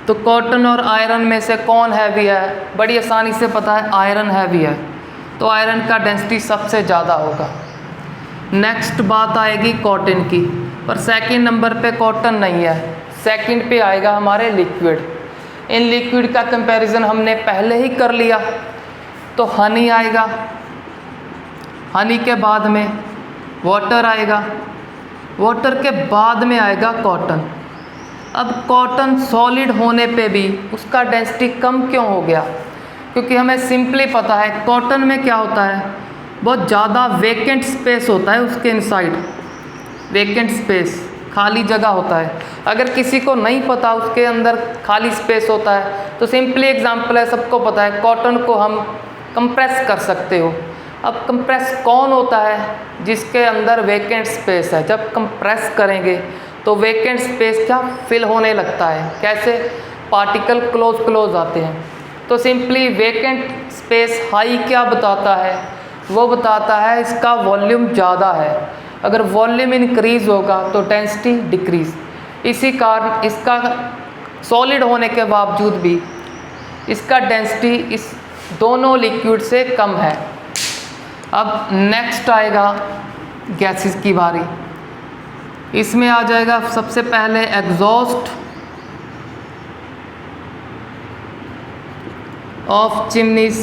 तो कॉटन और आयरन में से कौन हैवी है? बड़ी आसानी से पता है, आयरन हैवी है, तो आयरन का डेंसिटी सबसे ज़्यादा होगा। नेक्स्ट बात आएगी कॉटन की, पर सेकंड नंबर पे कॉटन नहीं है, सेकंड पे आएगा हमारे लिक्विड। इन लिक्विड का कंपैरिजन हमने पहले ही कर लिया, तो हनी आएगा, हनी के बाद में वाटर आएगा, वाटर के बाद में आएगा कॉटन। अब कॉटन सॉलिड होने पे भी उसका डेंसिटी कम क्यों हो गया? क्योंकि हमें सिंपली पता है कॉटन में क्या होता है, बहुत ज़्यादा वेकेंट स्पेस होता है उसके इनसाइड, वेकेंट स्पेस, खाली जगह होता है। अगर किसी को नहीं पता उसके अंदर खाली स्पेस होता है, तो सिंपली एग्जांपल है, सबको पता है, कॉटन को हम कंप्रेस कर सकते हो। अब कंप्रेस कौन होता है? जिसके अंदर वेकेंट स्पेस है। जब कंप्रेस करेंगे तो वेकेंट स्पेस क्या फिल होने लगता है। कैसे? पार्टिकल क्लोज आते हैं। तो सिंपली वेकेंट स्पेस हाई क्या बताता है? वो बताता है इसका वॉल्यूम ज़्यादा है। अगर वॉल्यूम इंक्रीज होगा तो डेंसिटी डिक्रीज। इसी कारण इसका सॉलिड होने के बावजूद भी इसका डेंसिटी इस दोनों लिक्विड से कम है। अब नेक्स्ट आएगा गैसेस की बारी। इसमें आ जाएगा सबसे पहले एग्जॉस्ट ऑफ चिमनीज।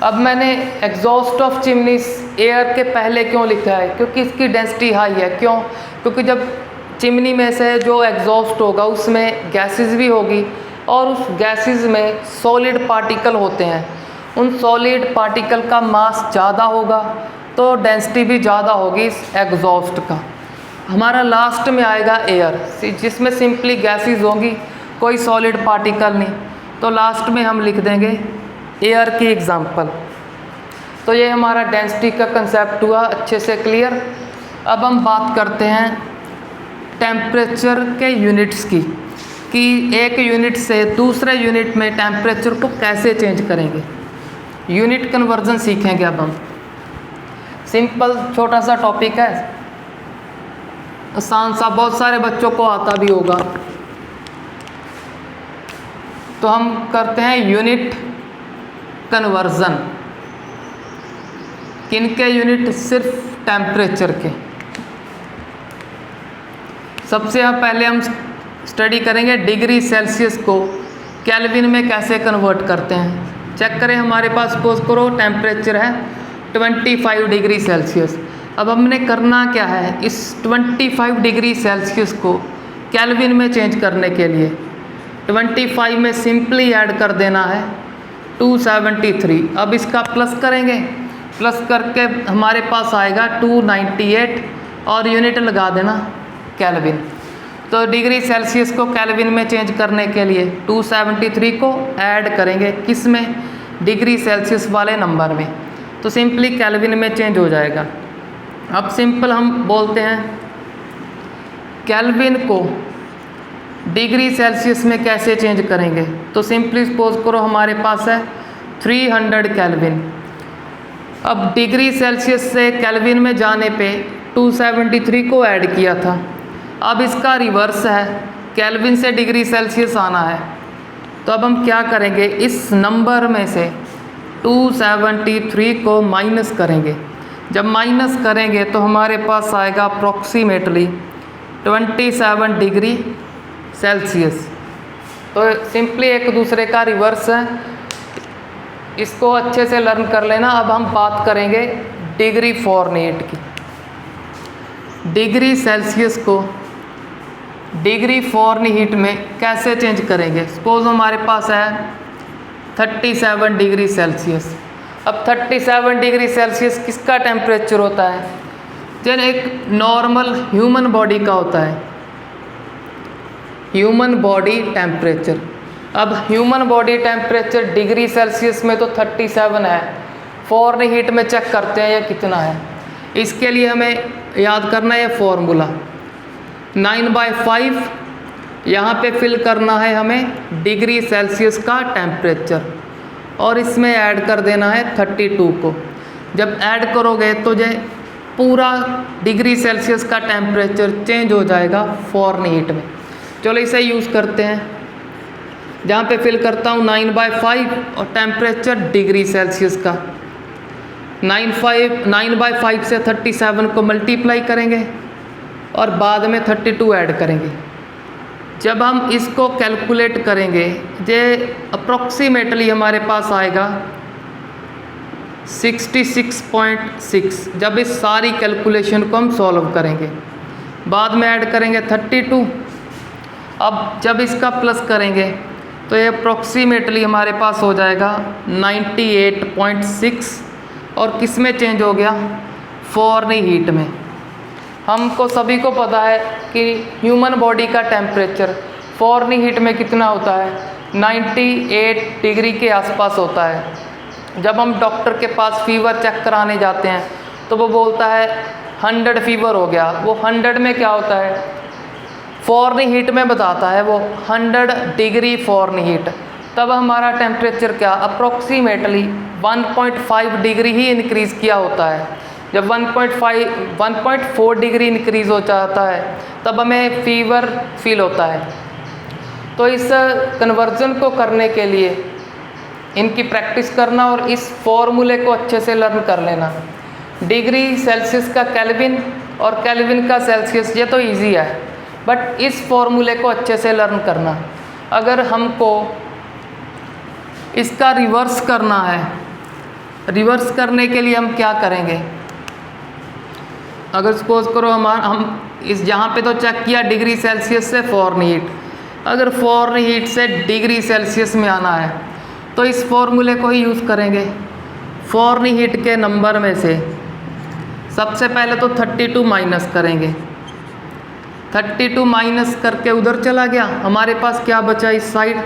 अब मैंने एग्जॉस्ट ऑफ चिमनीज एयर के पहले क्यों लिखा है? क्योंकि इसकी डेंसिटी हाई है। क्यों? क्योंकि जब चिमनी में से जो एग्जॉस्ट होगा उसमें गैसेस भी होगी और उस गैसेस में सॉलिड पार्टिकल होते हैं। उन सॉलिड पार्टिकल का मास ज़्यादा होगा तो डेंसिटी भी ज़्यादा होगी इस एग्जॉस्ट का। हमारा लास्ट में आएगा एयर, जिसमें सिंपली गैसेस होंगी, कोई सॉलिड पार्टिकल नहीं। तो लास्ट में हम लिख देंगे एयर की एग्जांपल। तो ये हमारा डेंसिटी का कंसेप्ट हुआ अच्छे से क्लियर। अब हम बात करते हैं टेम्परेचर के यूनिट्स की, कि एक यूनिट से दूसरे यूनिट में टेम्परेचर को कैसे चेंज करेंगे। यूनिट कन्वर्जन सीखेंगे अब हम। सिंपल छोटा सा टॉपिक है, आसान सा, बहुत सारे बच्चों को आता भी होगा। तो हम करते हैं यूनिट कन्वर्जन। किनके यूनिट? सिर्फ टेम्परेचर के। सबसे पहले हम स्टडी करेंगे डिग्री सेल्सियस को केल्विन में कैसे कन्वर्ट करते हैं। चेक करें, हमारे पास सपोज करो टेम्परेचर है 25 डिग्री सेल्सियस। अब हमने करना क्या है, इस 25 डिग्री सेल्सियस को केल्विन में चेंज करने के लिए 25 में सिंपली ऐड कर देना है 273। अब इसका प्लस करेंगे, प्लस करके हमारे पास आएगा 298 और यूनिट लगा देना केल्विन। तो डिग्री सेल्सियस को केल्विन में चेंज करने के लिए 273 को ऐड करेंगे किस में? डिग्री सेल्सियस वाले नंबर में। तो सिंपली केल्विन में चेंज हो जाएगा। अब सिंपल हम बोलते हैं केल्विन को डिग्री सेल्सियस में कैसे चेंज करेंगे। तो सिंपली सपोज करो हमारे पास है 300 केल्विन। अब डिग्री सेल्सियस से केल्विन में जाने पे 273 को ऐड किया था। अब इसका रिवर्स है, केल्विन से डिग्री सेल्सियस आना है तो अब हम क्या करेंगे, इस नंबर में से 273 को माइनस करेंगे। जब माइनस करेंगे तो हमारे पास आएगा अप्रॉक्सीमेटली 27 डिग्री सेल्सियस। तो सिंपली एक दूसरे का रिवर्स है, इसको अच्छे से लर्न कर लेना। अब हम बात करेंगे डिग्री फॉरेनहीट की। डिग्री सेल्सियस को डिग्री फॉरेनहीट में कैसे चेंज करेंगे। सपोज हमारे पास है 37 डिग्री सेल्सियस। अब 37 डिग्री सेल्सियस किसका टेम्परेचर होता है, जैसे एक नॉर्मल ह्यूमन बॉडी का होता है, ह्यूमन बॉडी टेम्परेचर। अब human body temperature degree Celsius में तो 37 है, फॉरेनहीट में चेक करते हैं ये कितना है। इसके लिए हमें याद करना है फॉर्मूला 9/5, यहाँ पे फिल करना है हमें डिग्री सेल्सियस का टेम्परेचर और इसमें ऐड कर देना है 32 को। जब ऐड करोगे तो ये पूरा डिग्री सेल्सियस का टेम्परेचर चेंज हो जाएगा फॉरेनहीट में। चलो इसे यूज़ करते हैं। जहाँ पे फिल करता हूँ 9/5 और टेम्परेचर डिग्री सेल्सियस का 9/5 से 37 को मल्टीप्लाई करेंगे और बाद में 32 ऐड करेंगे। जब हम इसको कैलकुलेट करेंगे ये अप्रॉक्सीमेटली हमारे पास आएगा 66.6। जब इस सारी कैलकुलेशन को हम सॉल्व करेंगे, बाद में ऐड करेंगे 32। अब जब इसका प्लस करेंगे तो ये अप्रॉक्सीमेटली हमारे पास हो जाएगा 98.6 और किस में चेंज हो गया, फॉरेनहीट में। हमको सभी को पता है कि ह्यूमन बॉडी का टेम्परेचर फॉरेनहीट में कितना होता है, 98 डिग्री के आसपास होता है। जब हम डॉक्टर के पास फीवर चेक कराने जाते हैं तो वो बोलता है 100 फीवर हो गया। वो 100 में क्या होता है, फॉरेनहीट में बताता है वो 100 डिग्री फॉरेनहीट। तब हमारा टेम्परेचर क्या अप्रॉक्सीमेटली 1.5 डिग्री ही इंक्रीज़ किया होता है। जब 1.4 डिग्री इंक्रीज़ हो जाता है तब हमें फीवर फील होता है। तो इस कन्वर्जन को करने के लिए इनकी प्रैक्टिस करना और इस फॉर्मूले को अच्छे से लर्न कर लेना। डिग्री सेल्सियस का केल्विन और केल्विन का सेल्सियस, ये तो इजी है, बट इस फॉर्मूले को अच्छे से लर्न करना। अगर हमको इसका रिवर्स करना है, रिवर्स करने के लिए हम क्या करेंगे, अगर सपोज करो हम इस यहाँ पे तो चेक किया डिग्री सेल्सियस से फॉरेनहीट, अगर फॉरेनहीट से डिग्री सेल्सियस में आना है तो इस फॉर्मूले को ही यूज़ करेंगे। फॉरेनहीट के नंबर में से सबसे पहले तो 32 माइनस करेंगे, 32 माइनस करके उधर चला गया, हमारे पास क्या बचा इस साइड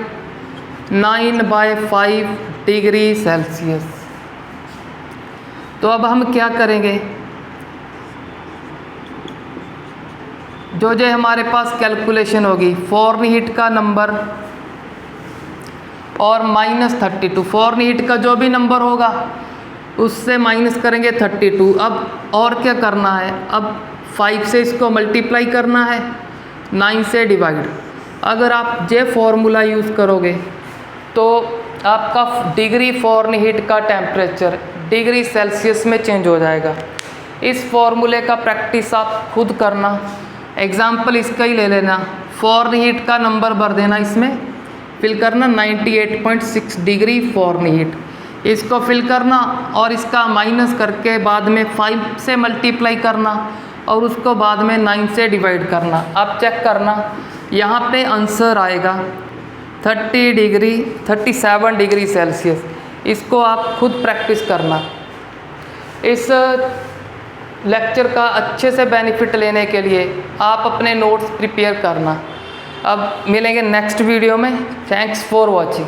9/5 डिग्री सेल्सियस। तो अब हम क्या करेंगे, जो हमारे पास कैलकुलेशन होगी फॉरेनहीट का नंबर और -32, फॉरेनहीट का जो भी नंबर होगा उससे माइनस करेंगे 32। अब और क्या करना है, अब 5 से इसको मल्टीप्लाई करना है, 9 से डिवाइड। अगर आप ये फॉर्मूला यूज़ करोगे तो आपका डिग्री फॉरेनहीट का टेम्परेचर डिग्री सेल्सियस में चेंज हो जाएगा। इस फॉर्मूले का प्रैक्टिस आप खुद करना। एग्जाम्पल इसका ही ले लेना, फॉरेनहीट का नंबर भर देना, इसमें फिल करना 98.6 डिग्री फॉरेनहीट, इसको फिल करना और इसका माइनस करके बाद में 5 से मल्टीप्लाई करना और उसको बाद में 9 से डिवाइड करना। आप चेक करना यहाँ पे आंसर आएगा 37 डिग्री सेल्सियस। इसको आप खुद प्रैक्टिस करना। इस लेक्चर का अच्छे से बेनिफिट लेने के लिए आप अपने नोट्स प्रिपेयर करना। अब मिलेंगे नेक्स्ट वीडियो में। Thanks for watching.